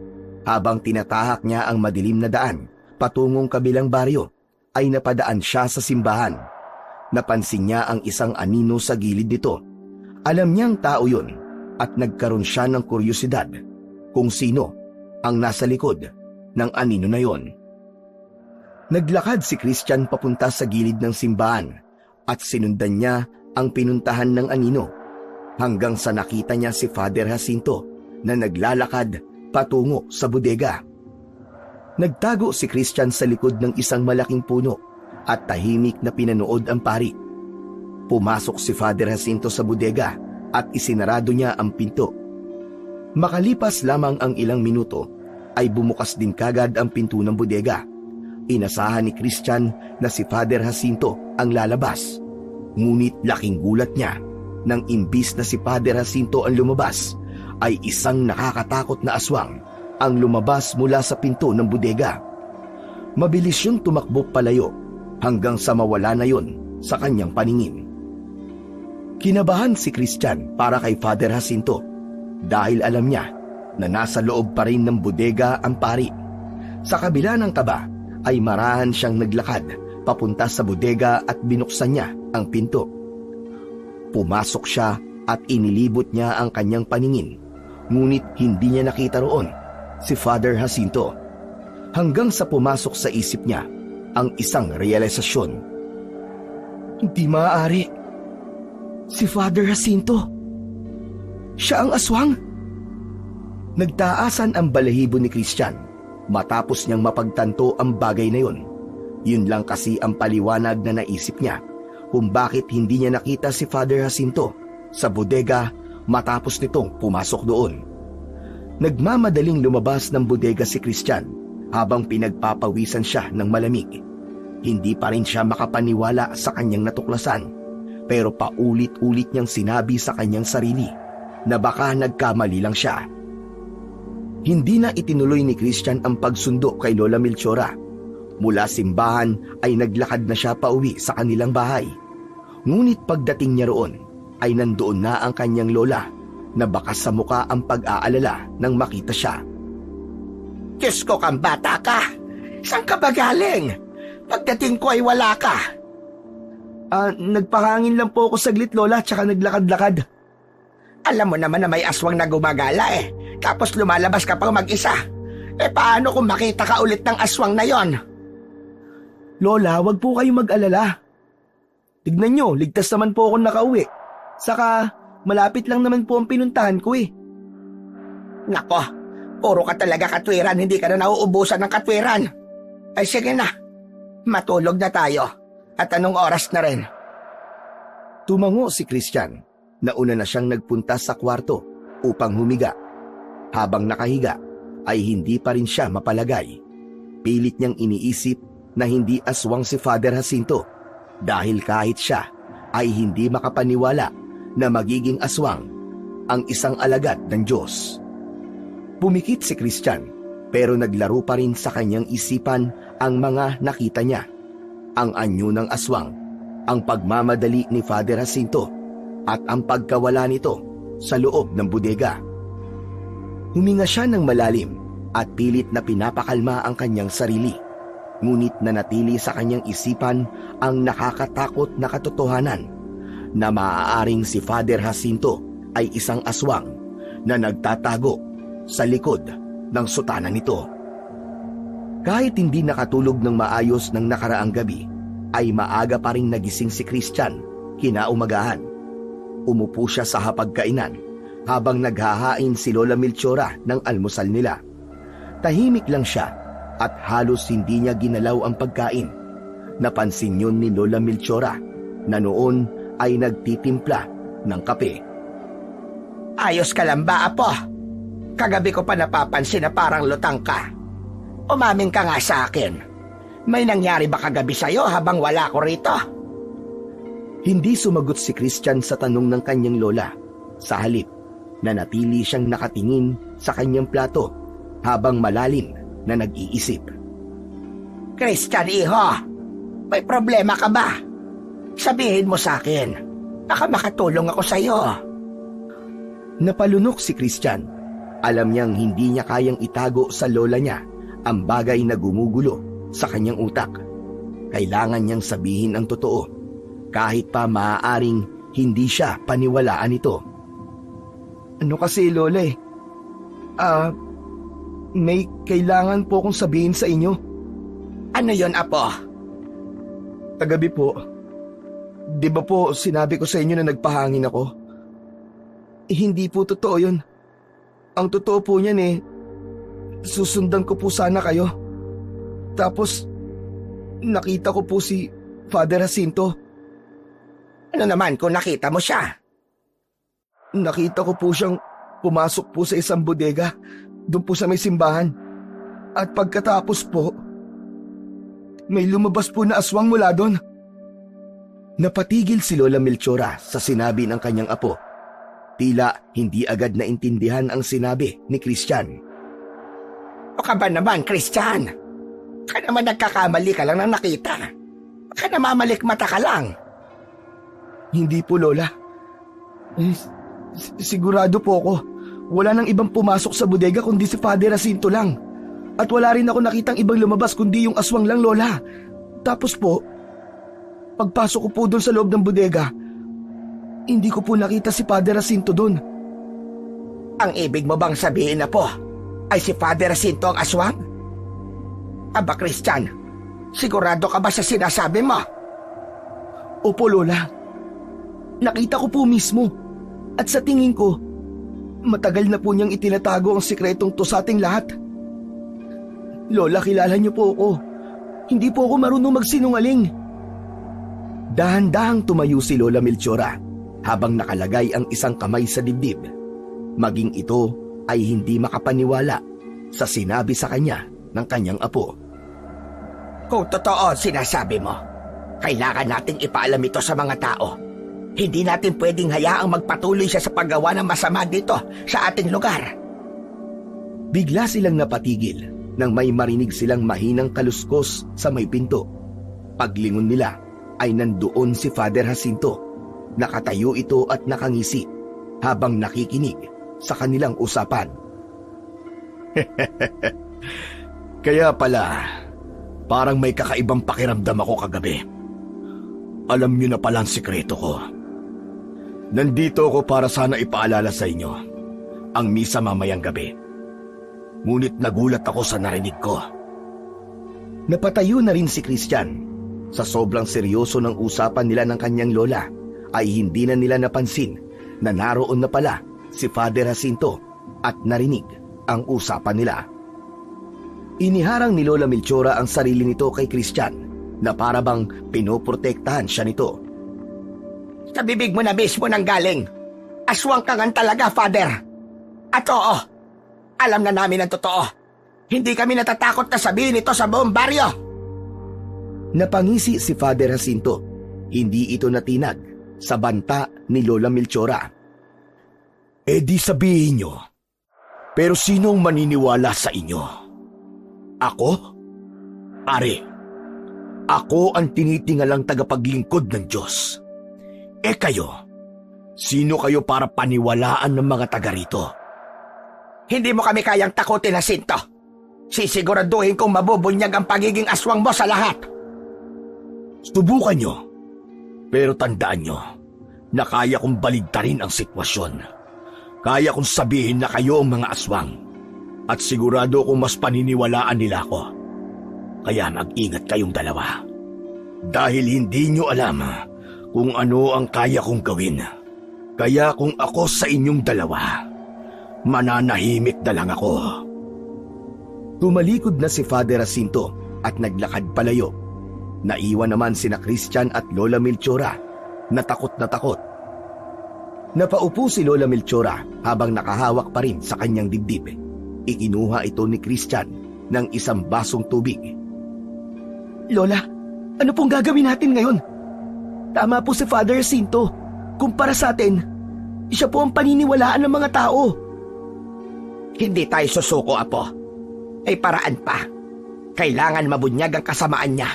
Habang tinatahak niya ang madilim na daan patungong kabilang baryo ay napadaan siya sa simbahan. Napansin niya ang isang anino sa gilid nito. Alam niyang tao yun at nagkaroon siya ng kuryosidad kung sino ang nasa likod ng anino na yon. Naglakad si Christian papunta sa gilid ng simbahan at sinundan niya ang pinuntahan ng anino hanggang sa nakita niya si Father Jacinto na naglalakad patungo sa bodega. Nagtago si Christian sa likod ng isang malaking puno at tahimik na pinanood ang pari. Pumasok si Father Jacinto sa bodega at isinarado niya ang pinto. Makalipas lamang ang ilang minuto ay bumukas din kagad ang pinto ng bodega. Inasahan ni Christian na si Father Jacinto ang lalabas. Ngunit laking gulat niya nang imbis na si Father Jacinto ang lumabas ay isang nakakatakot na aswang ang lumabas mula sa pinto ng bodega. Mabilis yung tumakbo palayo hanggang sa mawala na yon sa kanyang paningin. Kinabahan si Christian para kay Father Jacinto dahil alam niya na nasa loob pa rin ng bodega ang pari. Sa kabila ng kaba ay marahan siyang naglakad papunta sa bodega at binuksan niya ang pinto. Pumasok siya at inilibot niya ang kanyang paningin, ngunit hindi niya nakita roon si Father Jacinto. Hanggang sa pumasok sa isip niya ang isang realisasyon. Hindi maaari. Si Father Jacinto. Siya ang aswang. Nagtaasan ang balahibo ni Christian matapos niyang mapagtanto ang bagay na yun. Yun lang kasi ang paliwanag na naisip niya kung bakit hindi niya nakita si Father Jacinto sa bodega matapos nitong pumasok doon. Nagmamadaling lumabas ng bodega si Christian habang pinagpapawisan siya ng malamig. Hindi pa rin siya makapaniwala sa kanyang natuklasan, pero paulit-ulit niyang sinabi sa kanyang sarili na baka nagkamali lang siya. Hindi na itinuloy ni Christian ang pagsundo kay Lola Melchora. Mula simbahan ay naglakad na siya pauwi sa kanilang bahay. Ngunit pagdating niya roon ay nandoon na ang kanyang lola na bakas sa muka ang pag-aalala nang makita siya. Diyos ko kang bata ka! Saan ka ba galing? Pagdating ko ay wala ka. Nagpahangin lang po ako saglit, Lola, tsaka naglakad-lakad. Alam mo naman na may aswang na gumagala tapos lumalabas ka pang mag-isa. Paano kung makita ka ulit ng aswang na yon? Lola, wag po kayong mag-alala. Tignan nyo, ligtas naman po akong nakauwi. Saka, malapit lang naman po ang pinuntahan ko Nako, Puro ka talaga katwiran, hindi ka na nauubusan ng katwiran. Ay sige na, matulog na tayo. At anong oras na rin? Tumango si Christian. Nauna na siyang nagpunta sa kwarto upang humiga. Habang nakahiga ay hindi pa rin siya mapalagay. Pilit niyang iniisip na hindi aswang si Father Jacinto dahil kahit siya ay hindi makapaniwala na magiging aswang ang isang alagad ng Diyos. Pumikit si Christian pero naglaro pa rin sa kanyang isipan ang mga nakita niya. Ang anyo ng aswang, ang pagmamadali ni Father Jacinto at ang pagkawala nito sa loob ng bodega. Huminga siya ng malalim at pilit na pinapakalma ang kanyang sarili. Ngunit nanatili sa kanyang isipan ang nakakatakot na katotohanan na maaaring si Father Jacinto ay isang aswang na nagtatago sa likod ng sutana nito. Kahit hindi nakatulog ng maayos ng nakaraang gabi, ay maaga pa ring nagising si Christian kinaumagahan. Umupo siya sa hapagkainan habang naghahain si Lola Melchora ng almusal nila. Tahimik lang siya at halos hindi niya ginalaw ang pagkain. Napansin yun ni Lola Melchora na noon ay nagtitimpla ng kape. Ayos ka lang ba, Apo? Kagabi ko pa napapansin na parang lutang ka. Umamin ka nga sa akin. May nangyari ba kagabi sa'yo habang wala ko rito? Hindi sumagot si Christian sa tanong ng kanyang lola. Sa halip, nanatili siyang nakatingin sa kanyang plato habang malalim na nag-iisip. Christian, iho, may problema ka ba? Sabihin mo sa akin. Baka makatulong ako sa'yo. Napalunok si Christian. Alam niyang hindi niya kayang itago sa lola niya ang bagay na gumugulo sa kanyang utak. Kailangan niyang sabihin ang totoo, kahit pa maaaring hindi siya paniwalaan ito. Ano kasi, Lola eh? May kailangan po akong sabihin sa inyo. Ano yon, Apo? Kagabi po, di ba po sinabi ko sa inyo na nagpahangin ako? Hindi po totoo yun. Ang totoo po niyan susundan ko po sana kayo. Tapos, nakita ko po si Father Jacinto. Ano naman kung nakita mo siya? Nakita ko po siyang pumasok po sa isang bodega, doon po sa may simbahan. At pagkatapos po, may lumabas po na aswang mula doon. Napatigil si Lola Melchora sa sinabi ng kanyang apo. Tila hindi agad naintindihan ang sinabi ni Christian. O ka ba naman, Christian? Baka naman nagkakamali ka lang ng nakita. Baka namamalikmata ka lang. Hindi po, Lola. Sigurado po ako. Wala nang ibang pumasok sa bodega kundi si Father Jacinto lang. At wala rin ako nakitang ibang lumabas kundi yung aswang lang, Lola. Tapos po, pagpasok ko po doon sa loob ng bodega, hindi ko po nakita si Father Jacinto doon. Ang ibig mo bang sabihin na po ay si Father Jacinto ang aswang? Aba, Christian, sigurado ka ba sa sinasabi mo? Opo, Lola. Nakita ko po mismo. At sa tingin ko, matagal na po niyang itinatago ang sikretong to sa ating lahat. Lola, kilala niyo po ako. Hindi po ako marunong magsinungaling. Dahan-dahang tumayo si Lola Melchora habang nakalagay ang isang kamay sa dibdib. Maging ito ay hindi makapaniwala sa sinabi sa kanya ng kanyang apo. Kung totoo sinasabi mo, kailangan nating ipaalam ito sa mga tao. Hindi natin pwedeng hayaang magpatuloy siya sa paggawa ng masama dito sa ating lugar. Bigla silang napatigil nang may marinig silang mahinang kaluskos sa may pinto. Paglingon nila ay nandoon si Father Jacinto. Nakatayo ito at nakangisi habang nakikinig sa kanilang usapan. Kaya pala, parang may kakaibang pakiramdam ako kagabi. Alam niyo na pala ang sikreto ko. Nandito ako para sana ipaalala sa inyo ang misa mamayang gabi. Ngunit nagulat ako sa narinig ko. Napatayo na rin si Christian. Sa sobrang seryoso ng usapan nila ng kanyang lola, ay hindi na nila napansin na naroon na pala si Father Jacinto at narinig ang usapan nila. Iniharang ni Lola Melchora ang sarili nito kay Christian na para bang pinoprotektahan siya nito. Sa bibig mo na mismo nang galing. Aswang ka nga talaga, Father. At oo, alam na namin ang totoo. Hindi kami natatakot na sabihin ito sa buong baryo. Napangisi si Father Jacinto. Hindi ito natinag sa banta ni Lola Melchora. Eh di sabihin nyo. Pero sinong maniniwala sa inyo? Ako? Ari, ako ang tinitingalang tagapaglingkod ng Diyos. Eh kayo, sino kayo para paniwalaan ng mga taga rito? Hindi mo kami kayang takutin, Jacinto. Sisiguraduhin kong mabubunyag ang pagiging aswang mo sa lahat. Subukan nyo. Pero tandaan nyo na kaya kong baligtarin ang sitwasyon. Kaya kong sabihin na kayo ang mga aswang. At sigurado kong mas paniniwalaan nila ako. Kaya mag-ingat kayong dalawa. Dahil hindi nyo alam kung ano ang kaya kong gawin. Kaya kung ako sa inyong dalawa, mananahimik na lang ako. Tumalikod na si Father Jacinto at naglakad palayo. Naiwan naman sina Christian at Lola Melchora na takot na takot. Napaupo si Lola Melchora habang nakahawak pa rin sa kanyang dibdib. Ikinuha ito ni Christian ng isang basong tubig. Lola, ano pong gagawin natin ngayon? Tama po si Father Jacinto. Kumpara sa atin, siya po ang paniniwalaan ng mga tao. Hindi tayo susuko, Apo. Ay paraan pa. Kailangan mabunyag ang kasamaan niya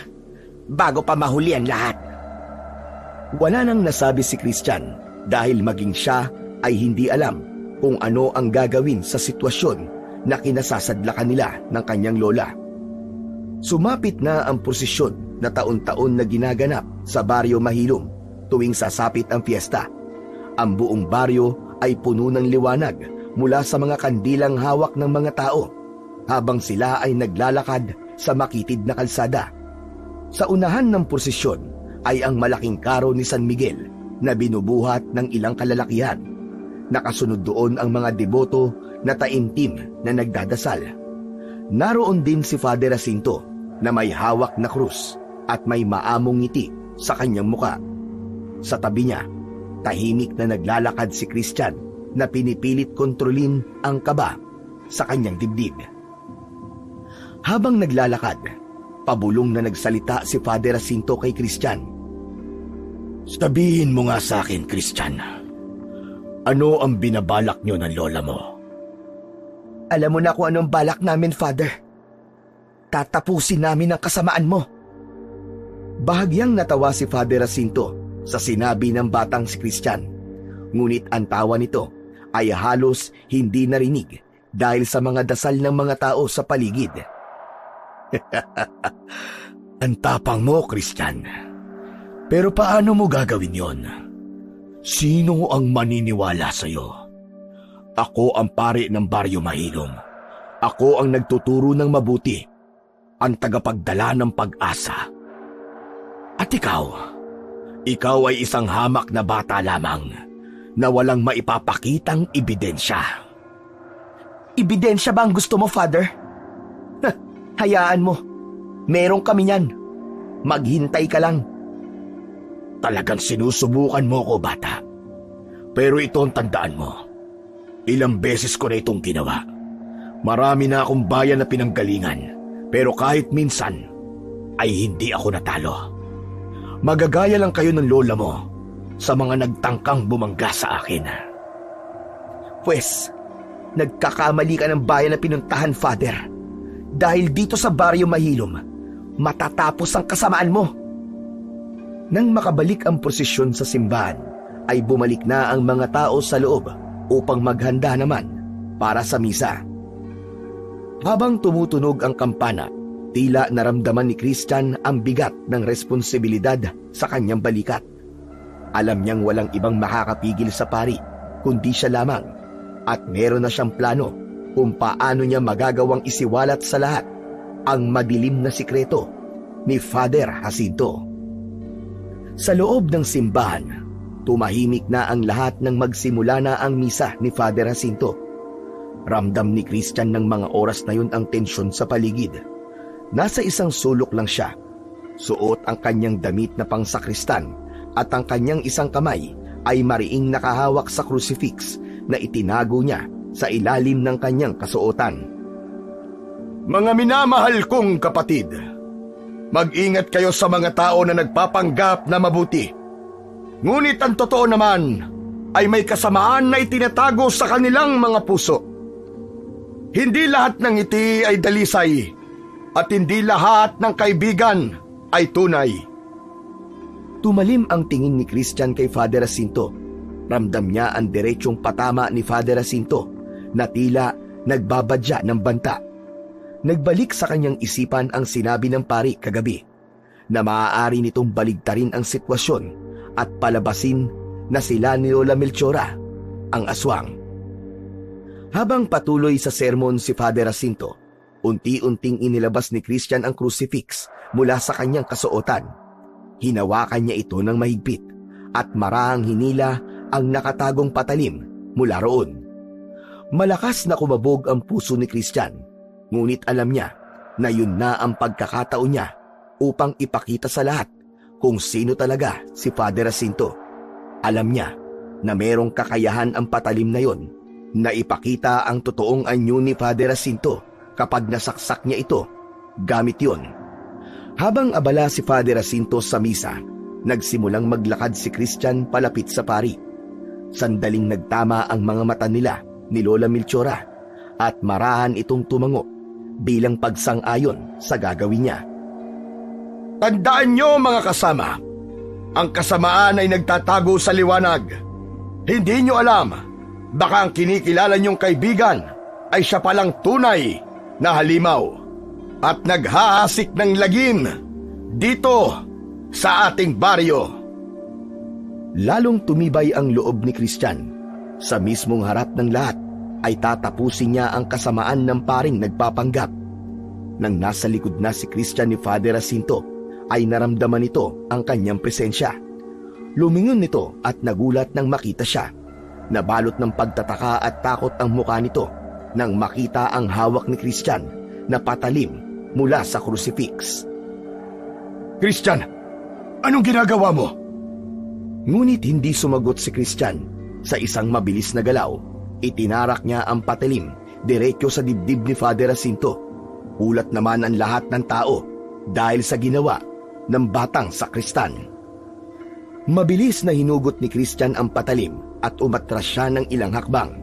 bago pa mahuli ang lahat. Wala nang nasabi si Christian dahil maging siya ay hindi alam kung ano ang gagawin sa sitwasyon na kinasasadlakan nila ng kanyang lola. Sumapit na ang prosesyon na taon-taon na ginaganap sa Baryo Mahilom tuwing sasapit ang piyesta. Ang buong baryo ay puno ng liwanag mula sa mga kandilang hawak ng mga tao habang sila ay naglalakad sa makitid na kalsada. Sa unahan ng prosesyon ay ang malaking karo ni San Miguel na binubuhat ng ilang kalalakihan. Nakasunod doon ang mga deboto na taimtim na nagdadasal. Naroon din si Father Jacinto na may hawak na krus at may maamong ngiti sa kanyang muka. Sa tabi niya, tahimik na naglalakad si Christian na pinipilit kontrolin ang kaba sa kanyang dibdib. Habang naglalakad, pabulong na nagsalita si Father Jacinto kay Christian. Sabihin mo nga sa akin, Christian. Ano ang binabalak nyo ng lola mo? Alam mo na kung anong balak namin, Father. Tatapusin namin ang kasamaan mo. Bahagyang natawa si Father Jacinto sa sinabi ng batang si Christian. Ngunit ang tawa nito ay halos hindi narinig dahil sa mga dasal ng mga tao sa paligid. Ang tapang mo, Christian. Pero paano mo gagawin yon? Sino ang maniniwala sa'yo? Ako ang pari ng Baryo Mahilom. Ako ang nagtuturo ng mabuti, ang tagapagdala ng pag-asa. At ikaw ay isang hamak na bata lamang na walang maipapakitang ebidensya. Ebidensya ba ang gusto mo, Father? Hayaan mo. Meron kami niyan. Maghintay ka lang. Talagang sinusubukan mo ko, bata. Pero ito ang tandaan mo. Ilang beses ko na itong ginawa. Marami na akong bayan na pinanggalingan. Pero kahit minsan, ay hindi ako natalo. Magagaya lang kayo ng lola mo sa mga nagtangkang bumangga sa akin. Pwes, nagkakamali ka ng bayan na pinuntahan, Father. Dahil dito sa Baryo Mahilom, matatapos ang kasamaan mo. Nang makabalik ang prosesyon sa simbahan, ay bumalik na ang mga tao sa loob upang maghanda naman para sa misa. Habang tumutunog ang kampana, tila naramdaman ni Christian ang bigat ng responsibilidad sa kanyang balikat. Alam niyang walang ibang makakapigil sa pari, kundi siya lamang, at meron na siyang plano kung paano niya magagawang isiwalat sa lahat ang madilim na sikreto ni Father Jacinto. Sa loob ng simbahan, tumahimik na ang lahat nang magsimula na ang misa ni Father Jacinto. Ramdam ni Christian ng mga oras na yun ang tensyon sa paligid. Nasa isang sulok lang siya. Suot ang kanyang damit na pangsakristan at ang kanyang isang kamay ay mariing nakahawak sa crucifix na itinago niya sa ilalim ng kanyang kasuotan. Mga minamahal kong kapatid, mag-ingat kayo sa mga tao na nagpapanggap na mabuti. Ngunit ang totoo naman ay may kasamaan na itinatago sa kanilang mga puso. Hindi lahat ng ngiti ay dalisay at hindi lahat ng kaibigan ay tunay. Tumalim ang tingin ni Christian kay Father Jacinto. Ramdam niya ang diretsong patama ni Father Jacinto na tila nagbabadya ng banta. Nagbalik sa kanyang isipan ang sinabi ng pari kagabi na maaari nitong baligtarin ang sitwasyon at palabasin na sila ni Lola Melchora, ang aswang. Habang patuloy sa sermon si Father Jacinto, unti-unting inilabas ni Christian ang crucifix mula sa kanyang kasuotan. Hinawakan niya ito ng mahigpit at marahang hinila ang nakatagong patalim mula roon. Malakas na kumabog ang puso ni Christian, ngunit alam niya na yun na ang pagkakataon niya upang ipakita sa lahat kung sino talaga si Father Jacinto. Alam niya na merong kakayahan ang patalim na yon na ipakita ang totoong anyo ni Father Jacinto kapag nasaksak niya ito gamit yon. Habang abala si Father Jacinto sa misa, nagsimulang maglakad si Christian palapit sa pari. Sandaling nagtama ang mga mata nila ni Lola Melchora at marahan itong tumango bilang pagsang-ayon sa gagawin niya. Tandaan niyo mga kasama, ang kasamaan ay nagtatago sa liwanag. Hindi niyo alam, baka ang kinikilala niyong kaibigan ay siya palang tunay na halimaw at naghahasik ng lagim dito sa ating baryo. Lalong tumibay ang loob ni Christian. Sa mismong harap ng lahat ay tatapusin niya ang kasamaan ng paring nagpapanggap. Nang nasa likod na si Christian ni Father Jacinto, ay naramdaman nito ang kanyang presensya. Lumingon nito at nagulat nang makita siya. Nabalot ng pagtataka at takot ang mukha nito nang makita ang hawak ni Christian na patalim mula sa crucifix. Christian, anong ginagawa mo? Ngunit hindi sumagot si Christian. Sa isang mabilis na galaw, itinarak niya ang patalim diretso sa dibdib ni Father Jacinto. Ulat naman ang lahat ng tao dahil sa ginawa ng batang sakristan. Mabilis na hinugot ni Christian ang patalim at umatras siya ng ilang hakbang.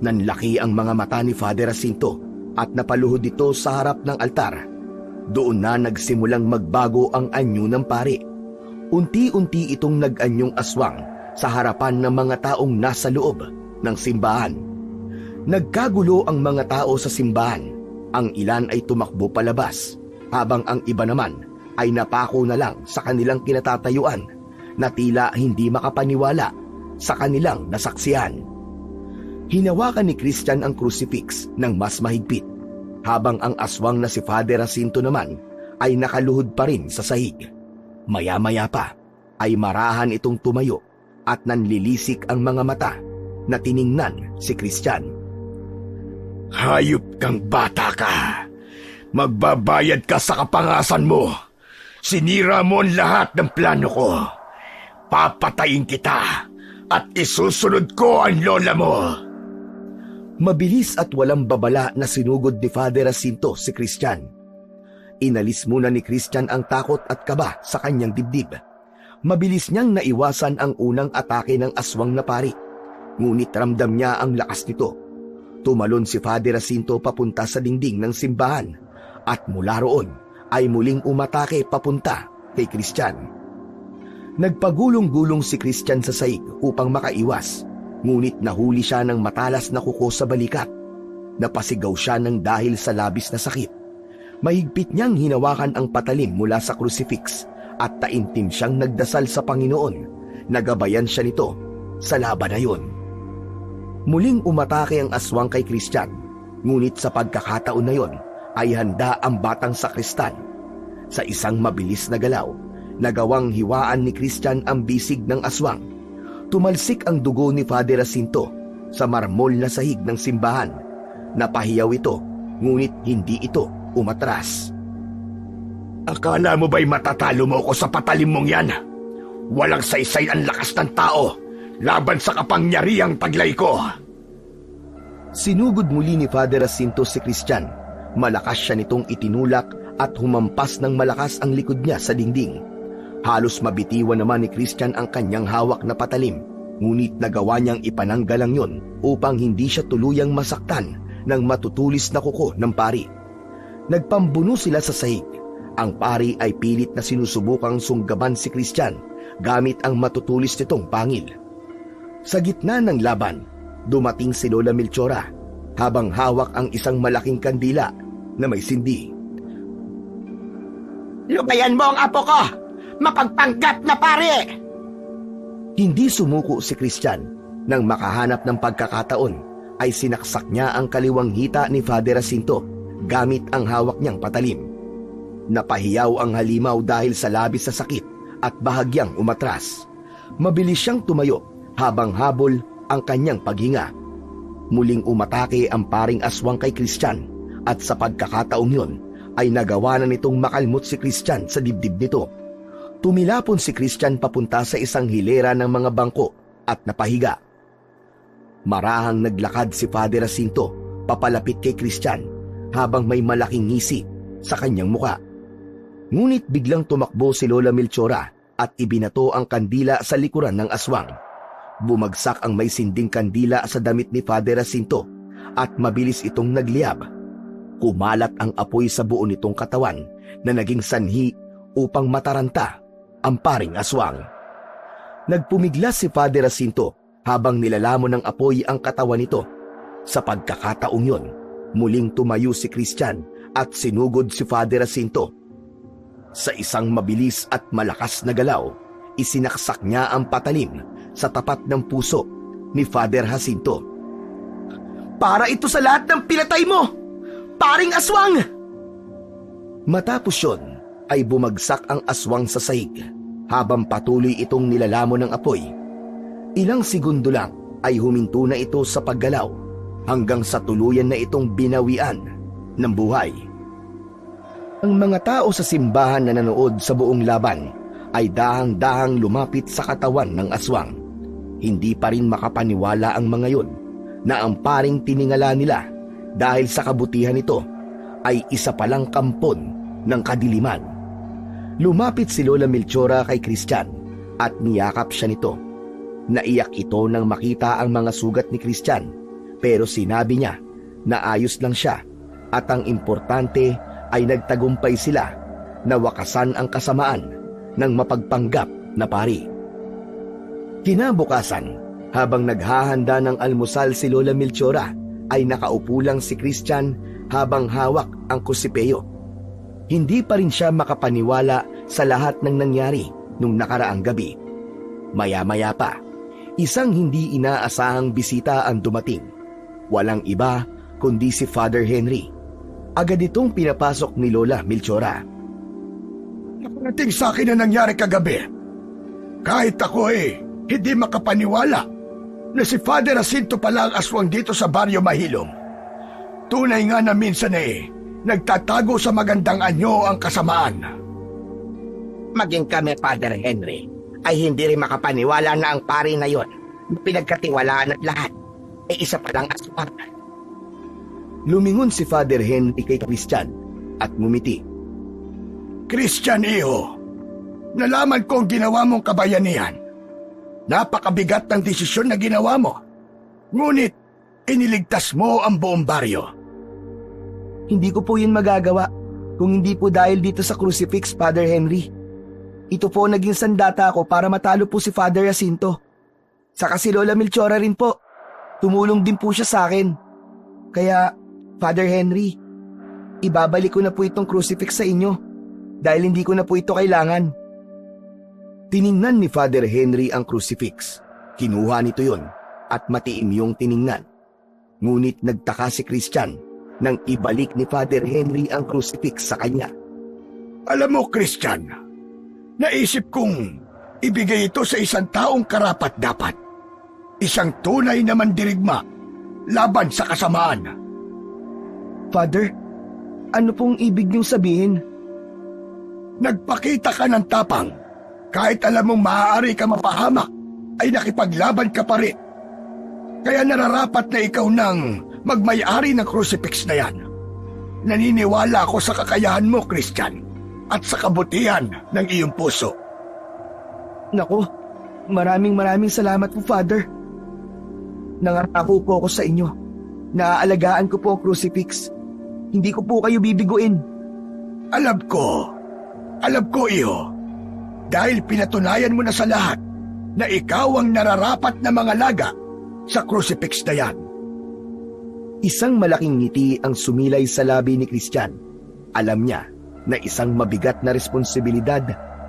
Nanlaki ang mga mata ni Father Jacinto at napaluhod ito sa harap ng altar. Doon na nagsimulang magbago ang anyo ng pari. Unti-unti itong nag-anyong aswang sa harapan ng mga taong nasa loob ng simbahan. Nagkagulo ang mga tao sa simbahan. Ang ilan ay tumakbo palabas, habang ang iba naman ay napako na lang sa kanilang kinatatayuan na tila hindi makapaniwala sa kanilang nasaksihan. Hinawakan ni Christian ang crucifix ng mas mahigpit, habang ang aswang na si Father Jacinto naman ay nakaluhod pa rin sa sahig. Maya-maya pa ay marahan itong tumayo at nanlilisik ang mga mata na tiningnan si Christian. Hayop kang bata ka! Magbabayad ka sa kapangasan mo! Sinira mo ang lahat ng plano ko! Papatayin kita at isusunod ko ang lola mo! Mabilis at walang babala na sinugod ni Father Jacinto si Christian. Inalis muna ni Christian ang takot at kaba sa kanyang dibdib. Mabilis niyang naiwasan ang unang atake ng aswang na pari. Ngunit ramdam niya ang lakas nito. Tumalon si Father Jacinto papunta sa dingding ng simbahan at mula roon ay muling umatake papunta kay Christian. Nagpagulong-gulong si Christian sa sahig upang makaiwas, ngunit nahuli siya ng matalas na kuko sa balikat. Napasigaw siya ng dahil sa labis na sakit. Mahigpit niyang hinawakan ang patalim mula sa crucifix at taimtim siyang nagdasal sa Panginoon. Nagabayan siya nito sa laban na yun. Muling umatake ang aswang kay Christian, ngunit sa pagkakataon na yon ay handa ang batang sakristan. Sa isang mabilis na galaw, nagawang hiwaan ni Christian ang bisig ng aswang. Tumalsik ang dugo ni Father Jacinto sa marmol na sahig ng simbahan Napahiyaw ito, ngunit hindi ito umatras. Akala mo ba'y matatalo mo ako sa patalim mong yan? Walang saysay ang lakas ng tao laban sa kapangyarihang taglay ko. Sinugod muli ni Father Jacinto si Christian. Malakas siya nitong itinulak at humampas ng malakas ang likod niya sa dingding. Halos mabitiwan naman ni Christian ang kanyang hawak na patalim, ngunit nagawa niyang ipananggalang yon upang hindi siya tuluyang masaktan ng matutulis na kuko ng pari. Nagpambuno sila sa sahig. Ang pari ay pilit na sinusubukang sunggaban si Christian gamit ang matutulis nitong pangil. Sa gitna ng laban, dumating si Lola Melchora habang hawak ang isang malaking kandila na may sindi. Lubayan mo ang apo ko! Mapagpanggap na pare! Hindi sumuko si Christian. Nang makahanap ng pagkakataon, ay sinaksak niya ang kaliwang hita ni Father Jacinto gamit ang hawak niyang patalim. Napahiyaw ang halimaw dahil sa labis na sakit at bahagyang umatras. Mabilis siyang tumayo habang habol ang kanyang paghinga. Muling umatake ang paring aswang kay Christian at sa pagkakataong yun ay nagawa na nitong makalmot si Christian sa dibdib nito. Tumilapon si Christian papunta sa isang hilera ng mga bangko at napahiga. Marahang naglakad si Father Jacinto papalapit kay Christian habang may malaking ngisi sa kanyang muka. Ngunit biglang tumakbo si Lola Melchora at ibinato ang kandila sa likuran ng aswang. Bumagsak ang may sinding kandila sa damit ni Father Jacinto at mabilis itong nagliyab. Kumalat ang apoy sa buo nitong katawan na naging sanhi upang mataranta ang paring aswang. Nagpumiglas si Father Jacinto habang nilalamon ng apoy ang katawan nito. Sa pagkakataong yon, muling tumayo si Christian at sinugod si Father Jacinto. Sa isang mabilis at malakas na galaw, isinaksak niya ang patalim sa tapat ng puso ni Father Jacinto. Para ito sa lahat ng pinatay mo, paring aswang! Matapos yun, ay bumagsak ang aswang sa sahig habang patuloy itong nilalamon ng apoy. Ilang segundo lang ay huminto na ito sa paggalaw hanggang sa tuluyan na itong binawian ng buhay. Ang mga tao sa simbahan na nanood sa buong laban ay dahang-dahang lumapit sa katawan ng aswang. Hindi pa rin makapaniwala ang mga yun na ang paring tiningala nila dahil sa kabutihan nito ay isa palang kampon ng kadiliman. Lumapit si Lola Melchora kay Christian at niyakap siya nito. Naiyak ito nang makita ang mga sugat ni Christian, pero sinabi niya na ayos lang siya at ang importante ay nagtagumpay sila na wakasan ang kasamaan ng mapagpanggap na pari. Kinabukasan, habang naghahanda ng almusal si Lola Melchora, ay nakaupo lang si Christian habang hawak ang kusipeyo. Hindi pa rin siya makapaniwala sa lahat ng nangyari nung nakaraang gabi. Maya-maya pa, isang hindi inaasahang bisita ang dumating. Walang iba kundi si Father Henry. Agad itong pinapasok ni Lola Melchora. Nakarating sa akin na nangyari kagabi. Kahit ako hindi makapaniwala na si Father Jacinto pala ang aswang dito sa Baryo Mahilom. Tunay nga na minsan nagtatago sa magandang anyo ang kasamaan. Maging kami, Father Henry, ay hindi rin makapaniwala na ang pari na yon, pinagkatiwalaan at lahat, ay isa palang aswang. Lumingon si Father Henry kay Christian at ngumiti. Christian, iho, nalaman ko ang ginawa mong kabayanihan. Napakabigat ng desisyon na ginawa mo. Ngunit, iniligtas mo ang buong baryo. Hindi ko po yun magagawa kung hindi po dahil dito sa crucifix, Father Henry. Ito po naging sandata ko para matalo po si Father Jacinto. Saka si Lola Melchora rin po. Tumulong din po siya sa akin. Kaya, Father Henry, ibabalik ko na po itong crucifix sa inyo dahil hindi ko na po ito kailangan. Tiningnan ni Father Henry ang crucifix. Kinuha nito yon at matiim yung tiningnan. Ngunit nagtaka si Christian nang ibalik ni Father Henry ang crucifix sa kanya. Alam mo, Christian, naisip kong ibigay ito sa isang taong karapat-dapat. Isang tunay na mandirigma laban sa kasamaan. Father, ano pong ibig niyong sabihin? Nagpakita ka ng tapang. Kahit alam mong maaari ka mapahamak, ay nakipaglaban ka pa rin. Kaya nararapat na ikaw nang magmay-ari ng crucifix na yan. Naniniwala ako sa kakayahan mo, Christian, at sa kabutihan ng iyong puso. Naku, maraming salamat po, Father. Nangako po ako sa inyo. Naaalagaan ko po ang crucifix. Hindi ko po kayo bibiguin. Alam ko, iyo. Dahil pinatunayan mo na sa lahat na ikaw ang nararapat na mga laga sa crucifix na yan. Isang malaking ngiti ang sumilay sa labi ni Christian. Alam niya na isang mabigat na responsibilidad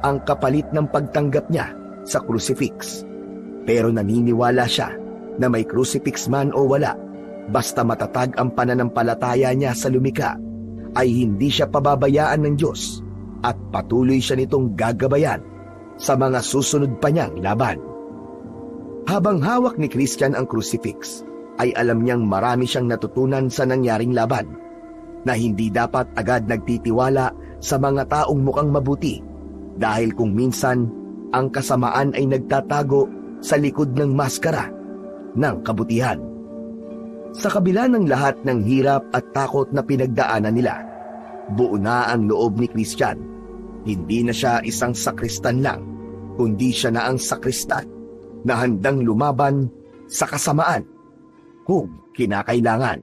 ang kapalit ng pagtanggap niya sa crucifix. Pero naniniwala siya na may crucifix man o wala, basta matatag ang pananampalataya niya sa lumikha, ay hindi siya pababayaan ng Diyos at patuloy siya nitong gagabayan sa mga susunod pa niyang laban. Habang hawak ni Christian ang crucifix, ay alam niyang marami siyang natutunan sa nangyaring laban, na hindi dapat agad nagtitiwala sa mga taong mukhang mabuti, dahil kung minsan ang kasamaan ay nagtatago sa likod ng maskara ng kabutihan. Sa kabila ng lahat ng hirap at takot na pinagdaanan nila, buo na ang loob ni Christian. Hindi na siya isang sakristan lang, kundi siya na ang sakristan na handang lumaban sa kasamaan kung kinakailangan.